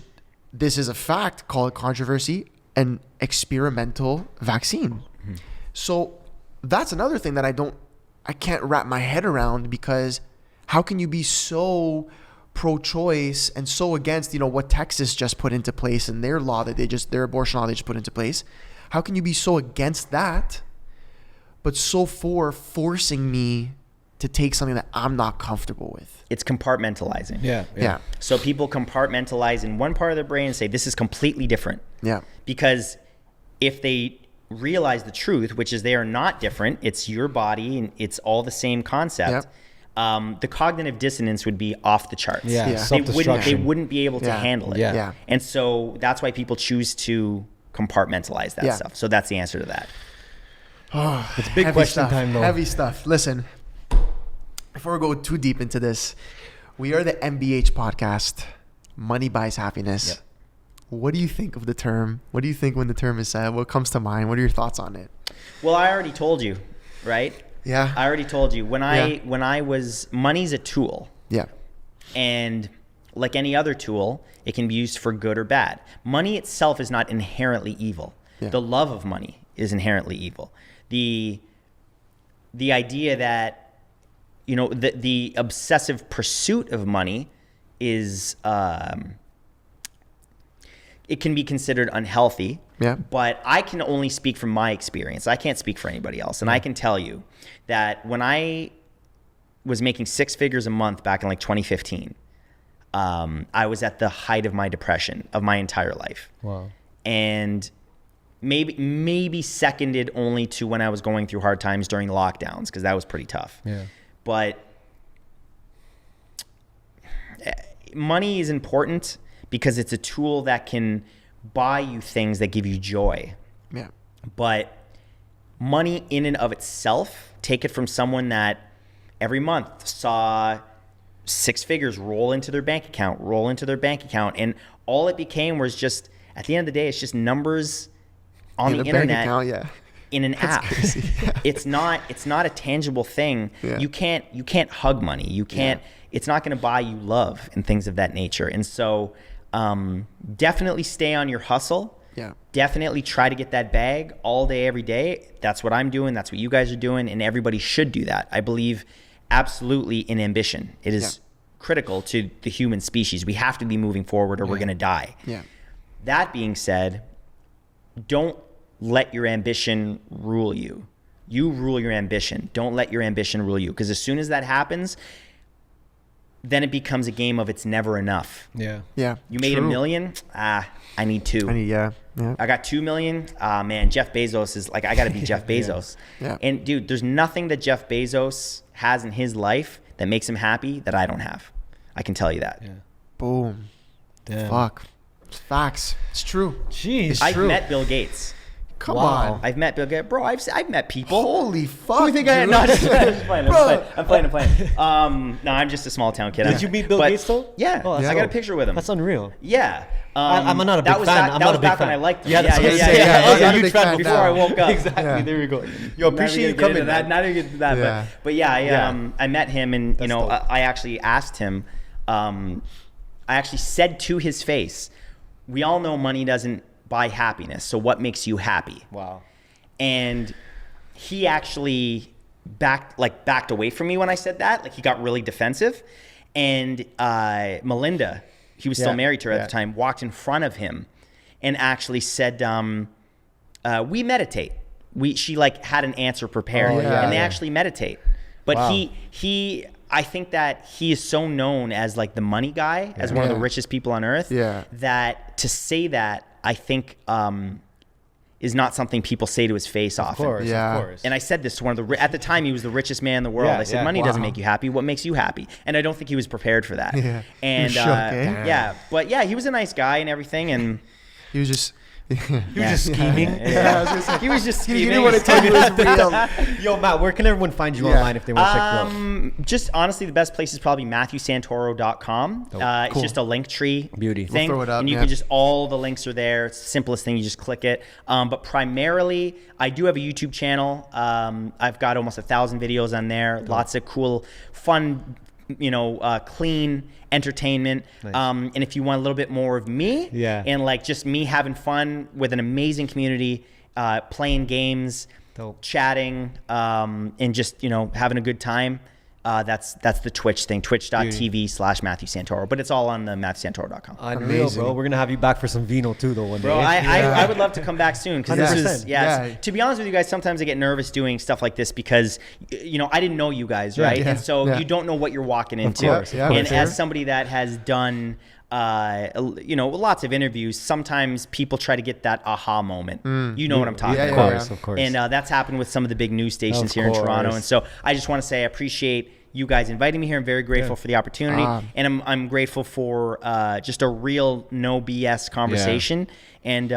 this is a fact, call it controversy, an experimental vaccine. Mm-hmm. So that's another thing that I can't wrap my head around, because how can you be so pro-choice and so against, what Texas just put into place in their law that their abortion law they just put into place? How can you be so against that, but so for forcing me to take something that I'm not comfortable with? It's compartmentalizing. Yeah. So people compartmentalize in one part of their brain and say, this is completely different. Yeah. Because if they realize the truth, which is they are not different, it's your body and it's all the same concept, the cognitive dissonance would be off the charts. Yeah. Yeah. They Self-destruction. wouldn't be able to Yeah. handle it. Yeah. Yeah. And so that's why people choose to compartmentalize that Yeah. stuff. So that's the answer to that. It's big Heavy question stuff. time, though. Heavy stuff. Listen, before we go too deep into this, we are the MBH podcast. Money buys happiness. Yep. What do you think of the term? What do you think when the term is said? What comes to mind? What are your thoughts on it? Well, I already told you, right? Yeah. I already told you. When I was, money's a tool. Yeah. And like any other tool, it can be used for good or bad. Money itself is not inherently evil. Yeah. The love of money is inherently evil. The idea that, the obsessive pursuit of money is, it can be considered unhealthy. Yeah. But I can only speak from my experience. I can't speak for anybody else. And I can tell you that when I was making 6 figures a month back in like 2015, I was at the height of my depression of my entire life. Wow. And maybe seconded only to when I was going through hard times during the lockdowns, because that was pretty tough. Yeah. But money is important because it's a tool that can buy you things that give you joy. Yeah. But money in and of itself, take it from someone that every month saw 6 figures roll into their bank account, and all it became was just, at the end of the day, it's just numbers on In the a bank internet account, yeah. in an app. crazy. Yeah. It's not a tangible thing. Yeah. You can't hug money. You can't. It's not going to buy you love and things of that nature. And so, definitely stay on your hustle. Yeah. Definitely try to get that bag all day, every day. That's what I'm doing. That's what you guys are doing, and everybody should do that. I believe absolutely in ambition. It is critical to the human species. We have to be moving forward, or we're going to die. Yeah. That being said, don't let your ambition rule you. You rule your ambition. Don't let your ambition rule you. Because as soon as that happens, then it becomes a game of it's never enough. Yeah. Yeah. You made True. $1 million? I need 2. Yeah. I got 2 million. Man, Jeff Bezos is like, I got to be Jeff Bezos. Yeah. And dude, there's nothing that Jeff Bezos has in his life that makes him happy that I don't have. I can tell you that. Yeah. Boom. Damn. Fuck. It's facts. It's true. Jeez. I've true. met Bill Gates. Come Wow. on. I've met Bill Gates. Bro, I've met people. Holy fuck. Who do you think I am? dude. No, I'm just playing. Bro. I'm playing. No, I'm just a small town kid. Did you meet Bill But- Gates though? Yeah. Oh, that's I got a dope. picture with him. That's unreal. Yeah. I'm not a big that was fan. Back, I'm that not was a big back when fan. I liked him. Yeah, that's what I was saying. Yeah, I was I'm a a huge big fan fan Before now. I woke up. Exactly. Yeah. There we go. Yo, Not even appreciate you gonna get into coming. that. Not even get into that. Yeah. But yeah, Yeah. I met him, and That's dope. I actually asked him. I actually said to his face, "We all know money doesn't buy happiness. So what makes you happy?" Wow. And he actually backed away from me when I said that. Like, he got really defensive. And Melinda, he was still Yeah, married to her at yeah. the time, walked in front of him and actually said, we meditate. She like had an answer prepared, Oh, yeah, and they yeah. actually meditate. But Wow. I think that he is so known as like the money guy, as one of the Yeah. richest people on earth, Yeah. that to say that, I think is not something people say to his face often. Of Yeah. course. And I said this to one of the, at the time, he was the richest man in the world. Yeah, I said, yeah. money doesn't Wow. make you happy. What makes you happy? And I don't think he was prepared for that. Yeah. And He was shook, eh? yeah, but yeah, he was a nice guy and everything. And He was just. He was just scheming. Yeah, I was gonna say. he was just He scheming. didn't want to tell you it was real. Yo, Matt, where can everyone find you Yeah. online if they want to check you out? Just honestly, the best place is probably MatthewSantoro.com. It's Cool. just a link tree Beauty. thing. We'll throw it up, and you yeah. can just, all the links are there. It's the simplest thing. You just click it. But primarily, I do have a YouTube channel. I've got almost 1,000 videos on there. Lots of cool, fun, clean entertainment. Nice. And if you want a little bit more of me Yeah. and like just me having fun with an amazing community, playing games, Dope. chatting, and just, having a good time. That's the Twitch thing, twitch.tv/Matthew Santoro, but it's all on the MatthewSantoro.com. Unreal, Amazing. bro. We're gonna have you back for some vino too, though, one day. Bro, I would love to come back soon because this is 100%. Yeah. to be honest with you guys, sometimes I get nervous doing stuff like this because I didn't know you guys, Yeah. right? Yeah. And so Yeah. you don't know what you're walking into. course, yeah, And for sure. as somebody that has done lots of interviews, sometimes people try to get that aha moment. You know what I'm talking Yeah, about. Of course. And that's happened with some of the big news stations Of here in Toronto. course. And so I just want to say I appreciate you guys inviting me here. I'm very grateful for the opportunity. And I'm grateful for just a real no BS conversation. And,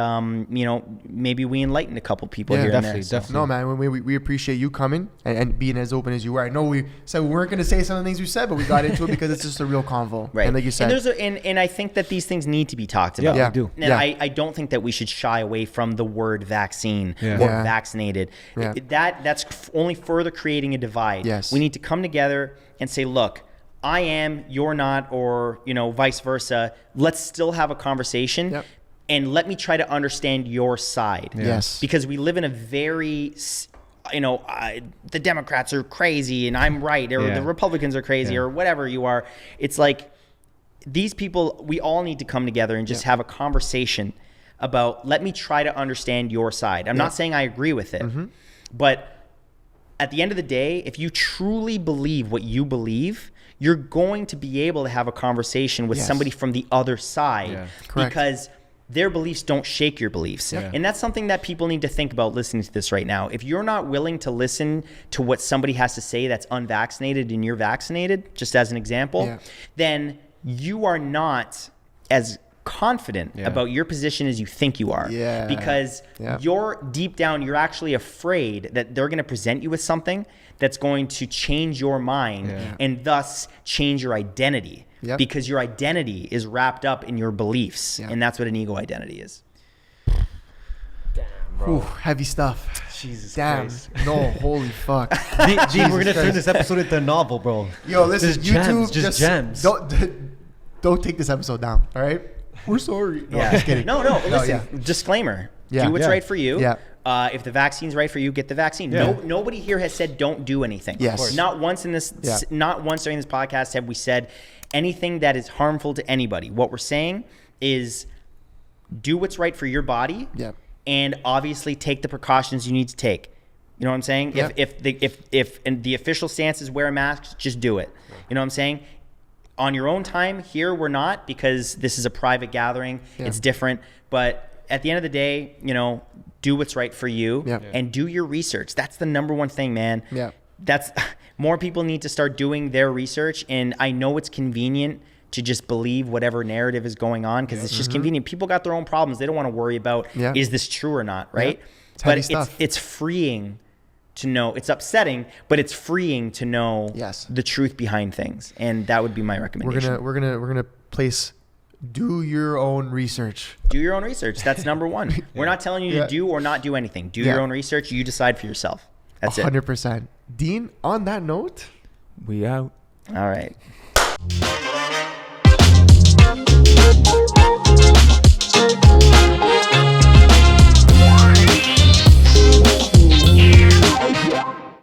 maybe we enlightened a couple people Yeah, here definitely, and there. So. definitely. No, man, we appreciate you coming and being as open as you were. I know we said we weren't going to say some of the things we said, but we got into it because it's just a real convo. Right. And like you said, and I think that these things need to be talked Yeah, about. Yeah. we do. And Yeah. I don't think that we should shy away from the word vaccine Yeah. or Yeah. vaccinated. Yeah. That's only further creating a divide. Yes. We need to come together and say, look, I am, you're not, or vice versa. Let's still have a conversation. Yep. And let me try to understand your side. Yes. Because we live in a very, the Democrats are crazy and I'm right, or Yeah. the Republicans are crazy, Yeah. or whatever you are. It's like these people, we all need to come together and just have a conversation about, let me try to understand your side. I'm not saying I agree with it, but at the end of the day, if you truly believe what you believe, you're going to be able to have a conversation with Yes. somebody from the other side Yeah. Correct. because their beliefs don't shake your beliefs. Yeah. And that's something that people need to think about listening to this right now. If you're not willing to listen to what somebody has to say that's unvaccinated and you're vaccinated, just as an example, Yeah. then you are not as confident Yeah. about your position as you think you are. Yeah. Because Yeah. you're deep down, you're actually afraid that they're going to present you with something that's going to change your mind Yeah. and thus change your identity. Yep. Because your identity is wrapped up in your beliefs. Yeah. And that's what an ego identity is. Ooh, heavy stuff. Jesus Damn. Christ. No, holy fuck. Dean, we're gonna Jesus turn Christ. this episode into a novel, bro. Yo, listen, Just YouTube, gems, just gems. Don't take this episode down. All right, we're sorry. No, just kidding. No, listen, yeah. disclaimer. Yeah. Do what's Yeah. right for you. Yeah. If the vaccine's right for you, get the vaccine. Yeah. Nobody here has said don't do anything. Yes. Of course. Not once in this, Yeah. not once during this podcast have we said anything that is harmful to anybody. What we're saying is do what's right for your body. Yeah. And obviously take the precautions you need to take. You know what I'm saying? Yeah. If and the official stance is wear a mask, just do it. You know what I'm saying? On your own time, here we're not, because this is a private gathering. Yeah. It's different. But at the end of the day, do what's right for you Yeah. and do your research. That's the number one thing, man. Yeah. That's more people need to start doing their research. And I know it's convenient to just believe whatever narrative is going on because it's just convenient. People got their own problems. They don't want to worry about, Yeah. is this true or not, right? It's heavy But stuff. it's freeing to know. It's upsetting, but it's freeing to know Yes. the truth behind things. And that would be my recommendation. We're gonna place. Do your own research. Do your own research. That's number one. We're not telling you Yeah. to do or not do anything. Do Yeah. your own research. You decide for yourself. That's it. 100%. Dean, on that note. We out. All right.